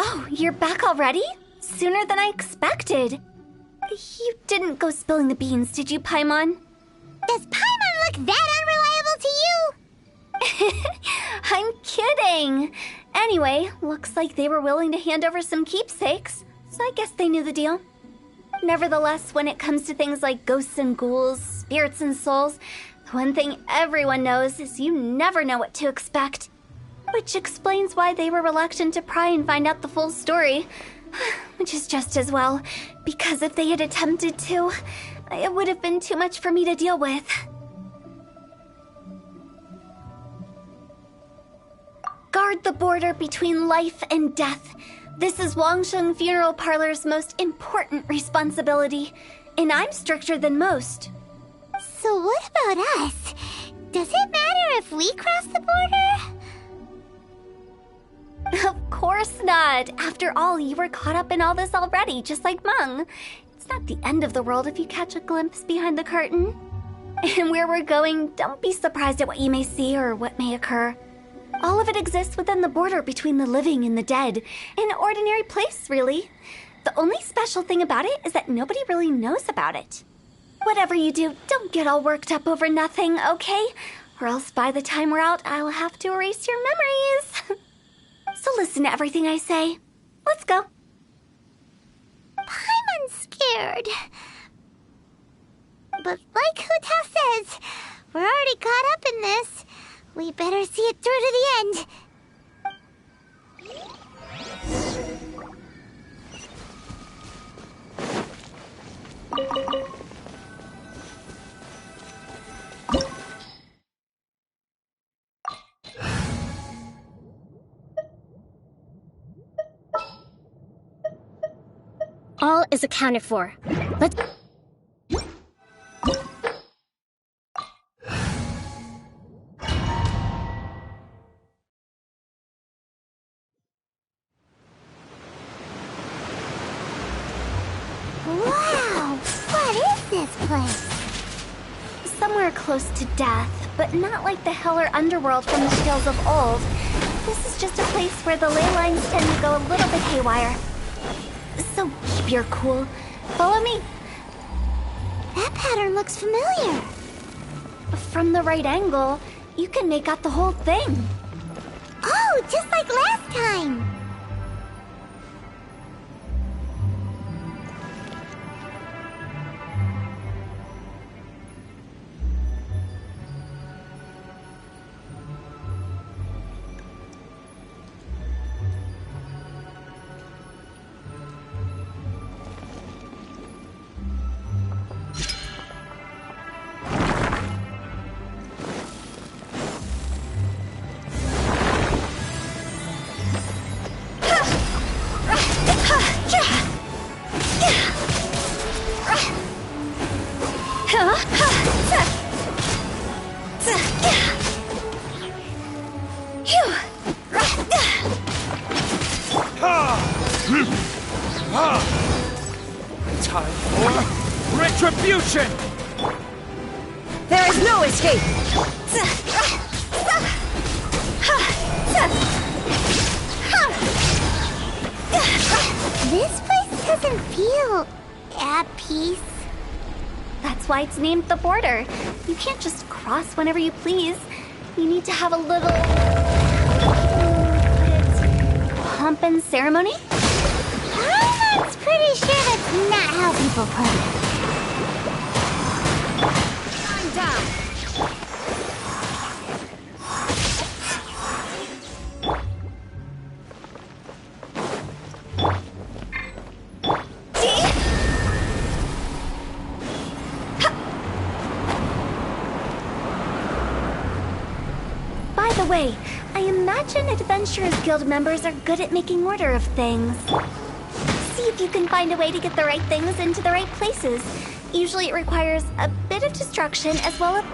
Oh, you're back already? Sooner than I expected. You didn't go spilling the beans, did you, Paimon? Does Paimon look that unreliable to you? I'm kidding. Anyway, looks like they were willing to hand over some keepsakes, so I guess they knew the deal. Nevertheless, when it comes to things like ghosts and ghouls, spirits and souls, the one thing everyone knows is you never know what to expect. Which explains why they were reluctant to pry and find out the full story. Which is just as well, because if they had attempted to, it would have been too much for me to deal with. Guard the border between life and death. This is Wangsheng Funeral Parlor's most important responsibility, and I'm stricter than most. So what about us? Does it matter if we cross the border? Of course not. After all, you were caught up in all this already, just like Meng. It's not the end of the world if you catch a glimpse behind the curtain. And where we're going, don't be surprised at what you may see or what may occur. All of it exists within the border between the living and the dead. An ordinary place, really. The only special thing about it is that nobody really knows about it. Whatever you do, don't get all worked up over nothing, okay? Or else by the time we're out, I'll have to erase your memories. So listen to everything I say. Let's go. Paimon's scared. But like Hu Tao says, we're already caught up in this. We better see it through to the end. All is accounted for. Let's... Wow! What is this place? Somewhere close to death, but not like the hell or underworld from the tales of old. This is just a place where the ley lines tend to go a little bit haywire. So keep your cool. Follow me. That pattern looks familiar. From the right angle, you can make out the whole thing. Oh, just like last time. retribution! There is no escape! This place doesn't feel at peace. That's why it's named the border. You can't just cross whenever you please. You need to have a little... pomp and ceremony? I'm pretty sure that's not how people put it. I'm down! By the way, I imagine Adventurers Guild members are good at making order of things. See if you can find a way to get the right things into the right places. Usually it requires a bit of destruction as well as...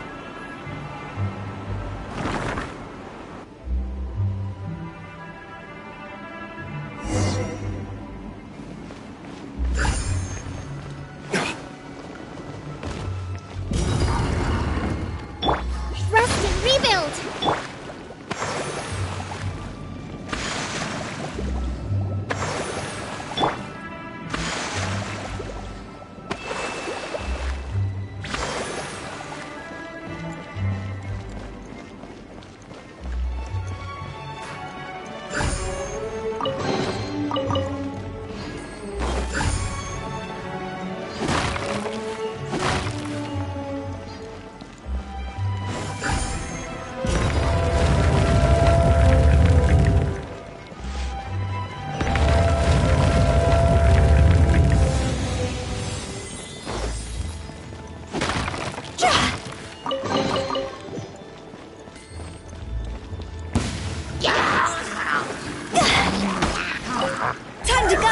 Rest and rebuild! Time to go!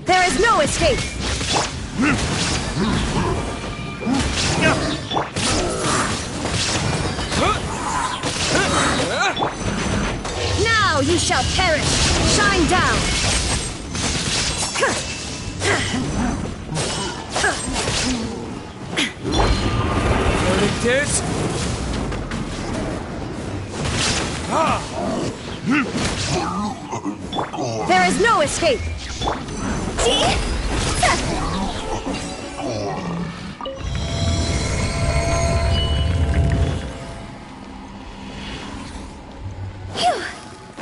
There is no escape! Now you shall perish! Shine down! Verdict is... There is no escape!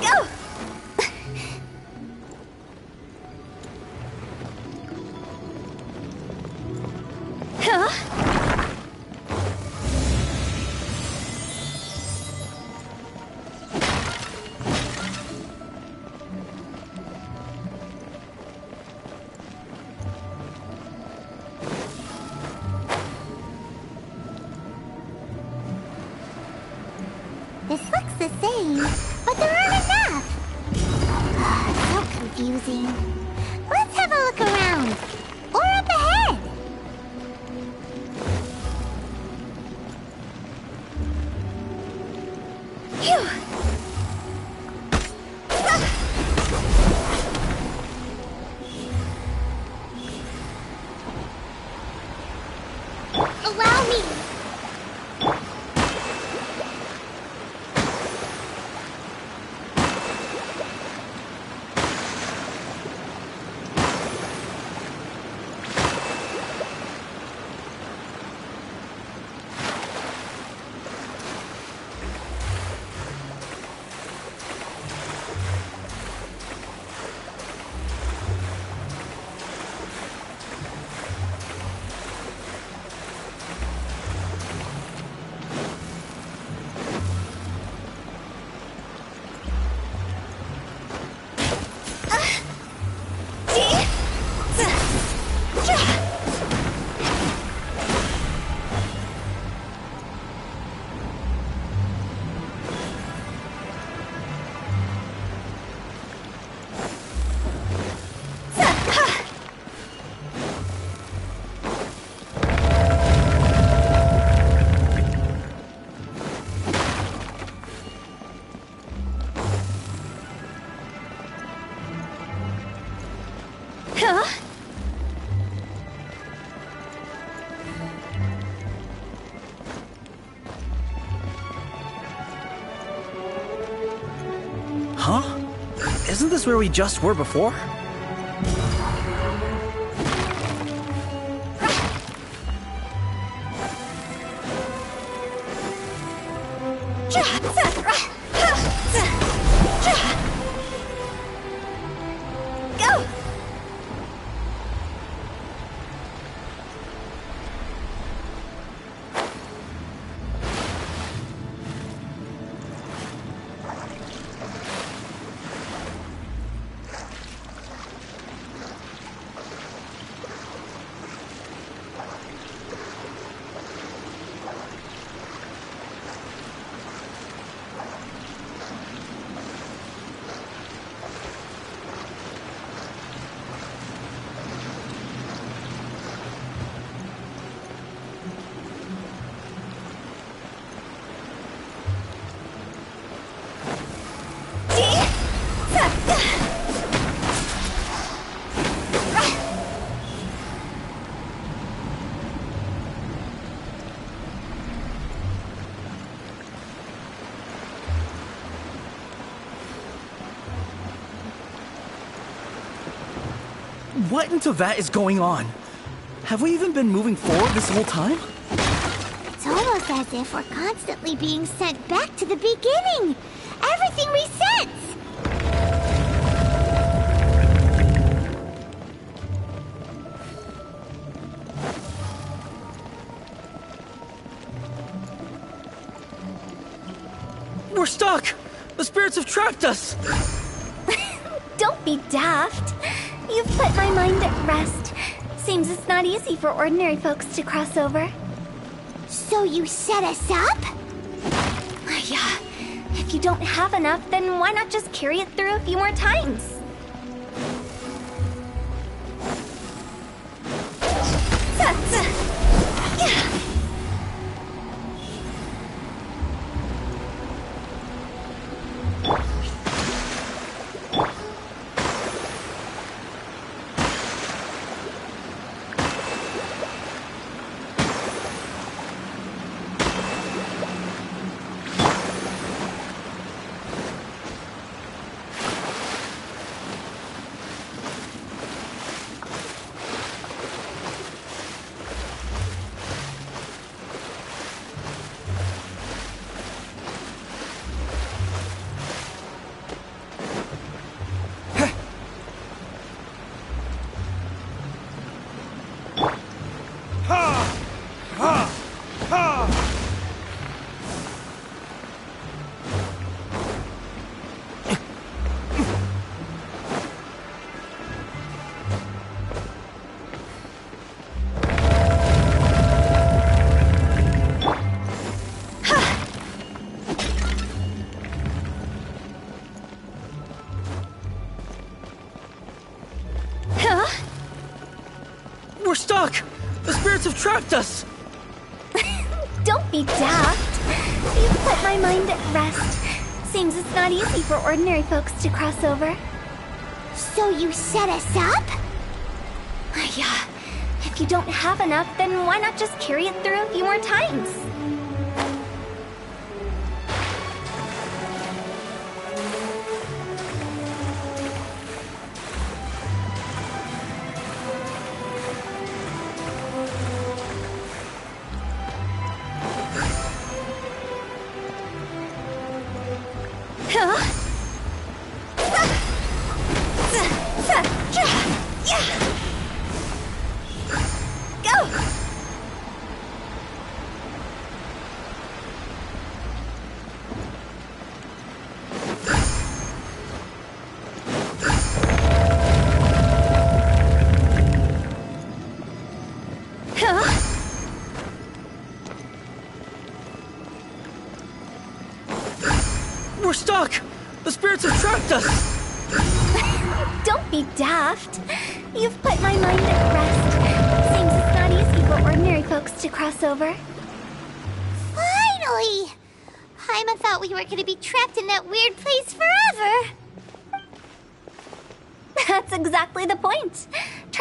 Go! Huh? Huh? Isn't this where we just were before? Go! What in Teyvat is going on? Have we even been moving forward this whole time? It's almost as if we're constantly being sent back to the beginning. Everything resets. We're stuck! The spirits have trapped us! Don't be daft. You've put my mind at rest. Seems it's not easy for ordinary folks to cross over. So you set us up? Yeah. If you don't have enough, then why not just carry it through a few more times? We're stuck! The spirits have trapped us! Don't be daft. You've put my mind at rest. Seems it's not easy for ordinary folks to cross over. So you set us up? Yeah. If you don't have enough, then why not just carry it through a few more times? We're stuck! The spirits have trapped us! Don't be daft. You've put my mind at rest. Seems it's not easy for ordinary folks to cross over. Finally! Paimon thought we were going to be trapped in that weird place forever. That's exactly the point.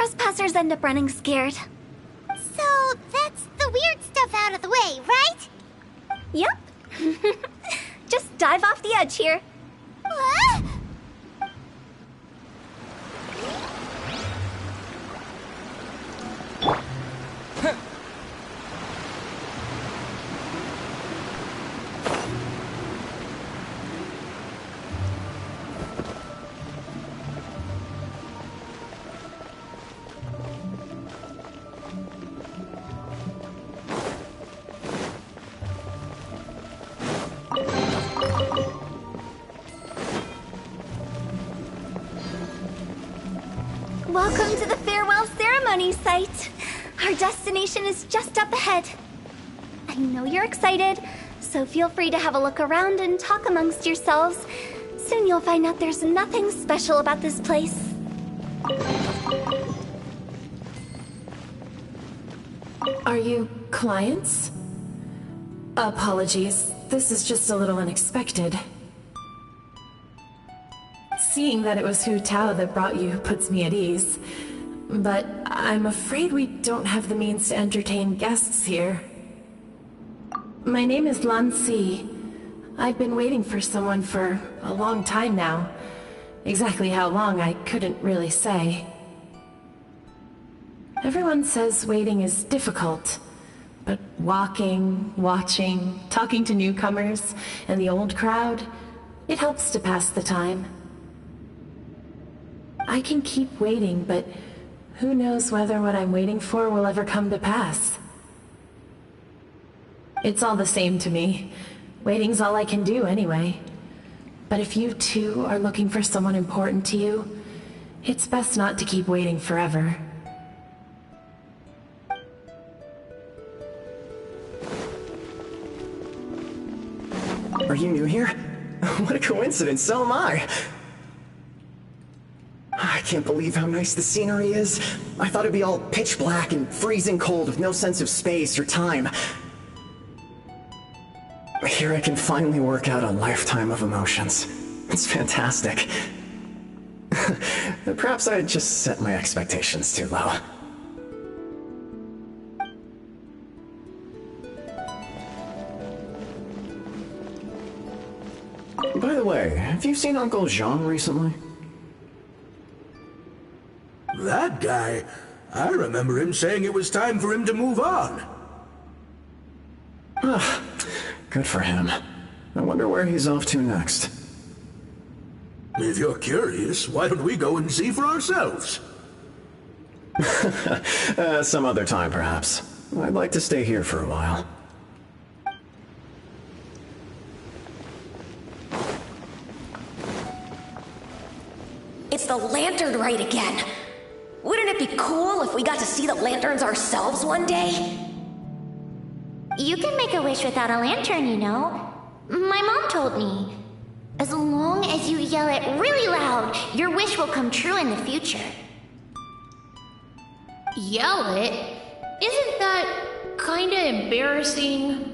trespassers end up running scared. So that's the weird stuff out of the way, right? Yep. Just dive off the edge here. What? Welcome to the farewell ceremony site. Our destination is just up ahead. I know you're excited, so feel free to have a look around and talk amongst yourselves. Soon you'll find out there's nothing special about this place. Are you clients? Apologies, this is just a little unexpected. Seeing that it was Hu Tao that brought you puts me at ease. But I'm afraid we don't have the means to entertain guests here. My name is Lan Si. I've been waiting for someone for a long time now. Exactly how long, I couldn't really say. Everyone says waiting is difficult, but walking, watching, talking to newcomers, and the old crowd, it helps to pass the time. I can keep waiting, but who knows whether what I'm waiting for will ever come to pass. It's all the same to me. Waiting's all I can do anyway. But if you too are looking for someone important to you, it's best not to keep waiting forever. Are you new here? What a coincidence, so am I! I can't believe how nice the scenery is. I thought it'd be all pitch black and freezing cold with no sense of space or time. Here I can finally work out a lifetime of emotions. It's fantastic. Perhaps I just set my expectations too low. By the way, have you seen Uncle Jean recently? That guy? I remember him saying it was time for him to move on. Ah, good for him. I wonder where he's off to next. If you're curious, why don't we go and see for ourselves? Some other time, perhaps. I'd like to stay here for a while. It's the lantern rite again. Wouldn't it be cool if we got to see the lanterns ourselves one day? You can make a wish without a lantern, you know. My mom told me. As long as you yell it really loud, your wish will come true in the future. Yell it? Isn't that kinda embarrassing?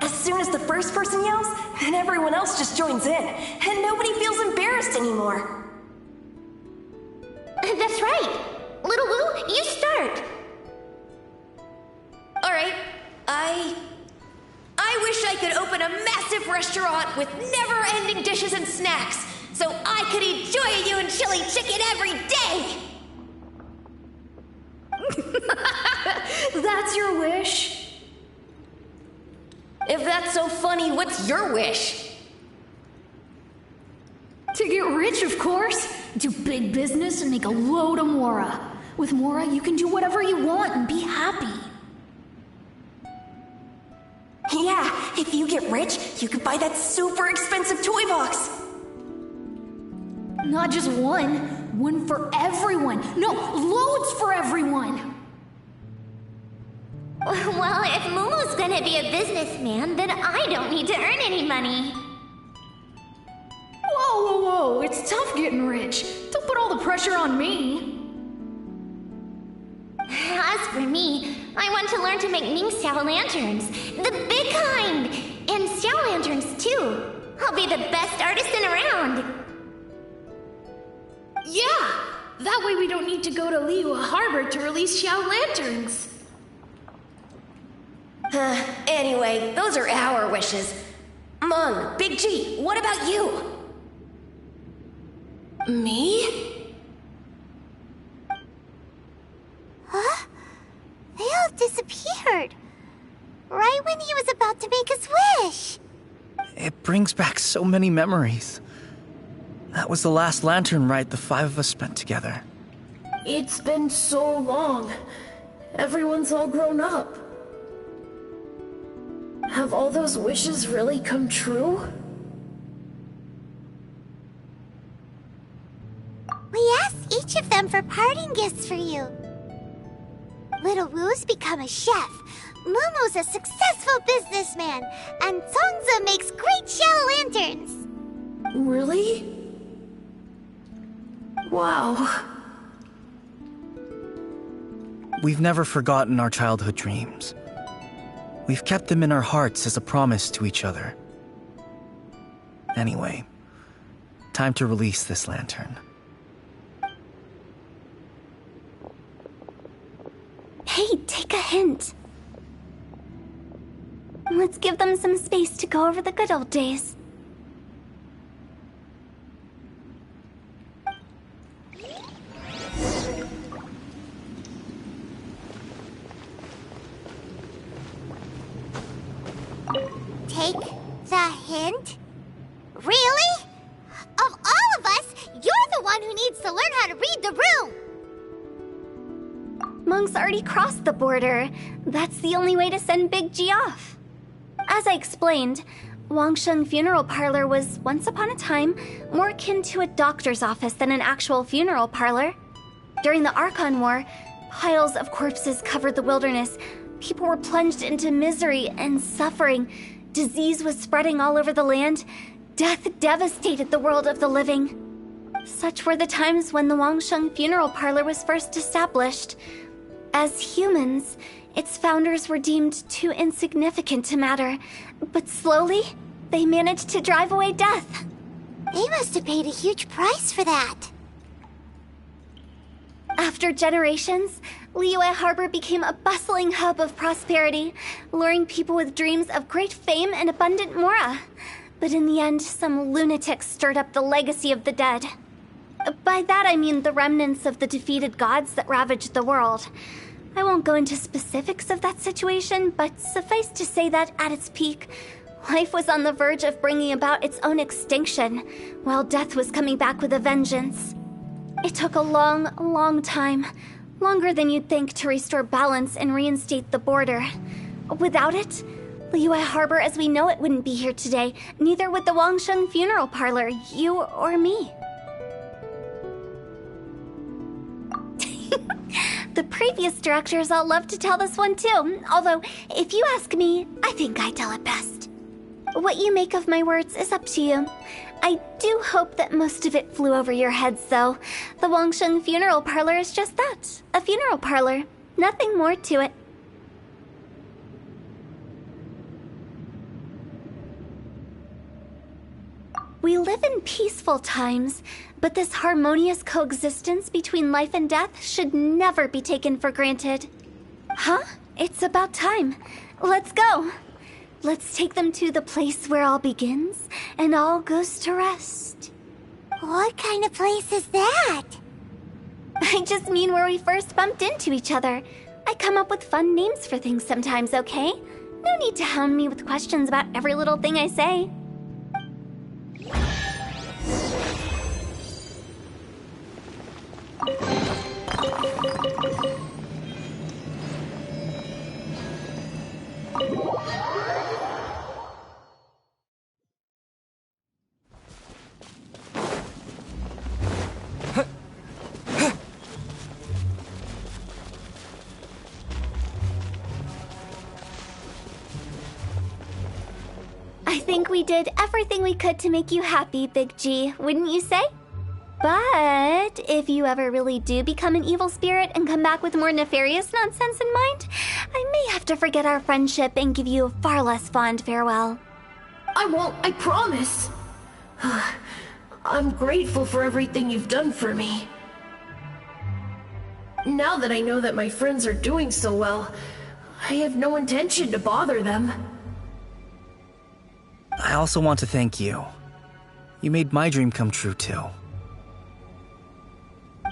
As soon as the first person yells, then everyone else just joins in, and nobody feels embarrassed anymore. That's right. Little Wu, you start. Alright, I wish I could open a massive restaurant with never-ending dishes and snacks, so I could enjoy you and chili chicken every day! That's your wish? If that's so funny, what's your wish? To get rich, of course. Do big business and make a load of Mora. With Mora, you can do whatever you want and be happy. Yeah, if you get rich, you could buy that super expensive toy box. Not just one. One for everyone. No, loads for everyone. Well, if Momo's gonna be a businessman, then I don't need to earn any money. Whoa, whoa, whoa. It's tough getting rich. Don't put all the pressure on me. As for me, I want to learn to make Ning Xiao lanterns. The big kind! And Xiao lanterns, too. I'll be the best artisan around. Yeah! That way we don't need to go to Liyue Harbor to release Xiao Lanterns. Anyway, those are our wishes. Mung, Big G, what about you? Me? Huh? They all disappeared. Right when he was about to make his wish. It brings back so many memories. That was the last lantern ride the 5 of us spent together. It's been so long. Everyone's all grown up. Have all those wishes really come true? We asked each of them for parting gifts for you. Little Wu's become a chef, Momo's a successful businessman, and Songza makes great Xiao lanterns. Really? Wow. We've never forgotten our childhood dreams. We've kept them in our hearts as a promise to each other. Anyway, time to release this lantern. Hey, take a hint. Let's give them some space to go over the good old days. Take the hint? Really? Of all of us, you're the one who needs to learn how to read the room! Monk's already crossed the border. That's the only way to send Big G off. As I explained, Wangsheng Funeral Parlor was, once upon a time, more akin to a doctor's office than an actual funeral parlor. During the Archon War, piles of corpses covered the wilderness. People were plunged into misery and suffering. Disease was spreading all over the land. Death devastated the world of the living. Such were the times when the Wangsheng Funeral Parlor was first established. As humans, its founders were deemed too insignificant to matter, but slowly, they managed to drive away death. They must have paid a huge price for that. After generations, Liyue Harbor became a bustling hub of prosperity, luring people with dreams of great fame and abundant mora. But in the end, some lunatics stirred up the legacy of the dead. By that I mean the remnants of the defeated gods that ravaged the world. I won't go into specifics of that situation, but suffice to say that at its peak, life was on the verge of bringing about its own extinction, while death was coming back with a vengeance. It took a long, long time, longer than you'd think, to restore balance and reinstate the border. Without it, Liyue Harbor as we know it wouldn't be here today, neither would the Wangsheng Funeral Parlor, you or me. The previous directors all love to tell this one too, although, if you ask me, I think I tell it best. What you make of my words is up to you. I do hope that most of it flew over your heads, though. The Wangsheng Funeral Parlor is just that, a funeral parlor. Nothing more to it. We live in peaceful times, but this harmonious coexistence between life and death should never be taken for granted. Huh? It's about time. Let's go. Let's take them to the place where all begins and all goes to rest. What kind of place is that? I just mean where we first bumped into each other. I come up with fun names for things sometimes, okay? No need to hound me with questions about every little thing I say. I think we did everything we could to make you happy, Big G, wouldn't you say? But if you ever really do become an evil spirit and come back with more nefarious nonsense in mind, I may have to forget our friendship and give you a far less fond farewell. I won't, I promise. I'm grateful for everything you've done for me. Now that I know that my friends are doing so well, I have no intention to bother them. I also want to thank you. You made my dream come true, too.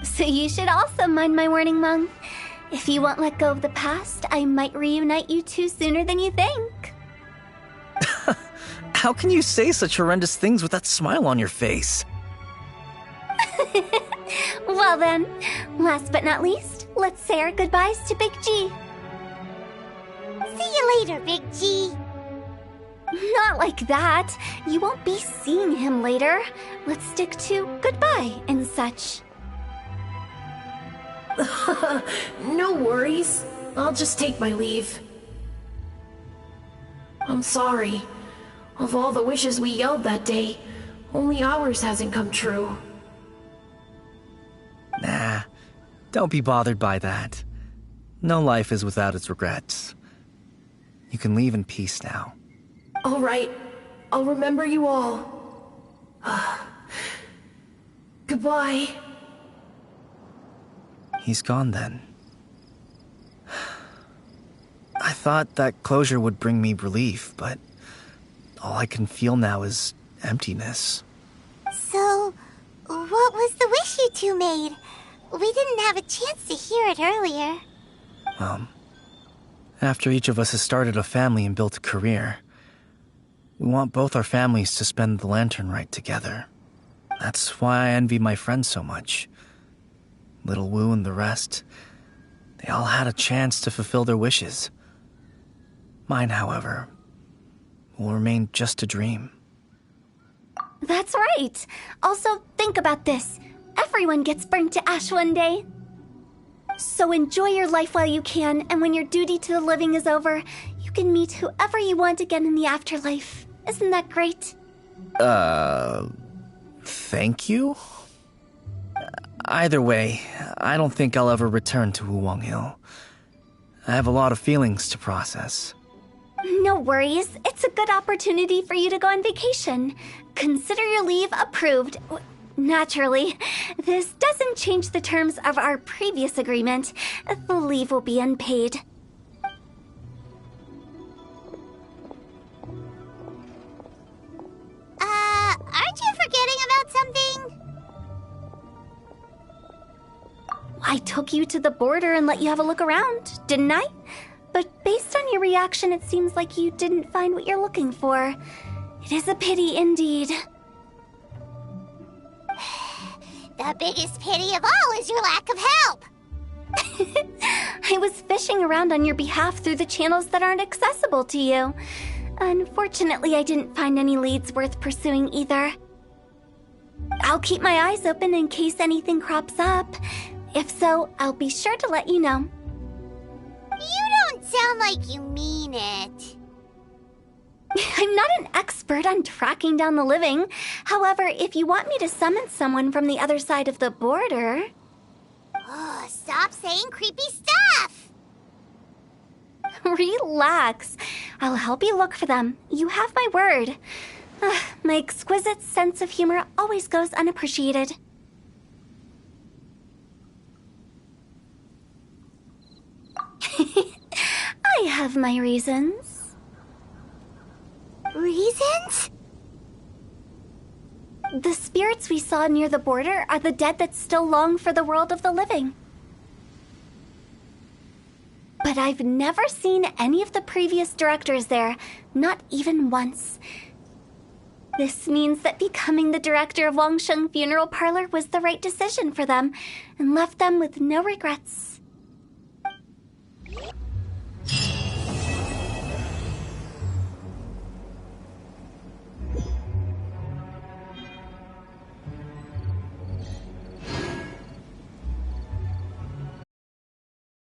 So you should also mind my warning, Mung. If you won't let go of the past, I might reunite you two sooner than you think. How can you say such horrendous things with that smile on your face? Well then, last but not least, let's say our goodbyes to Big G. See you later, Big G. Not like that. You won't be seeing him later. Let's stick to goodbye and such. No worries. I'll just take my leave. I'm sorry. Of all the wishes we yelled that day, only ours hasn't come true. Nah, don't be bothered by that. No life is without its regrets. You can leave in peace now. All right. I'll remember you all. Goodbye. He's gone then. I thought that closure would bring me relief, but all I can feel now is emptiness. So, what was the wish you two made? We didn't have a chance to hear it earlier. After each of us has started a family and built a career, we want both our families to spend the Lantern Rite together. That's why I envy my friends so much. Little Wu and the rest, they all had a chance to fulfill their wishes. Mine, however, will remain just a dream. That's right. Also, think about this. Everyone gets burnt to ash one day. So enjoy your life while you can, and when your duty to the living is over, you can meet whoever you want again in the afterlife. Isn't that great? Thank you? Either way, I don't think I'll ever return to Wuwang Hill. I have a lot of feelings to process. No worries. It's a good opportunity for you to go on vacation. Consider your leave approved. Naturally, this doesn't change the terms of our previous agreement. The leave will be unpaid. Aren't you forgetting about something? I took you to the border and let you have a look around, didn't I? But based on your reaction, it seems like you didn't find what you're looking for. It is a pity indeed. The biggest pity of all is your lack of help. I was fishing around on your behalf through the channels that aren't accessible to you. Unfortunately, I didn't find any leads worth pursuing either. I'll keep my eyes open in case anything crops up. If so, I'll be sure to let you know. You don't sound like you mean it. I'm not an expert on tracking down the living. However, if you want me to summon someone from the other side of the border... Oh, stop saying creepy stuff! Relax. I'll help you look for them. You have my word. My exquisite sense of humor always goes unappreciated. I have my reasons. Reasons? The spirits we saw near the border are the dead that still long for the world of the living. But I've never seen any of the previous directors there, not even once. This means that becoming the director of Wangsheng Funeral Parlor was the right decision for them, and left them with no regrets.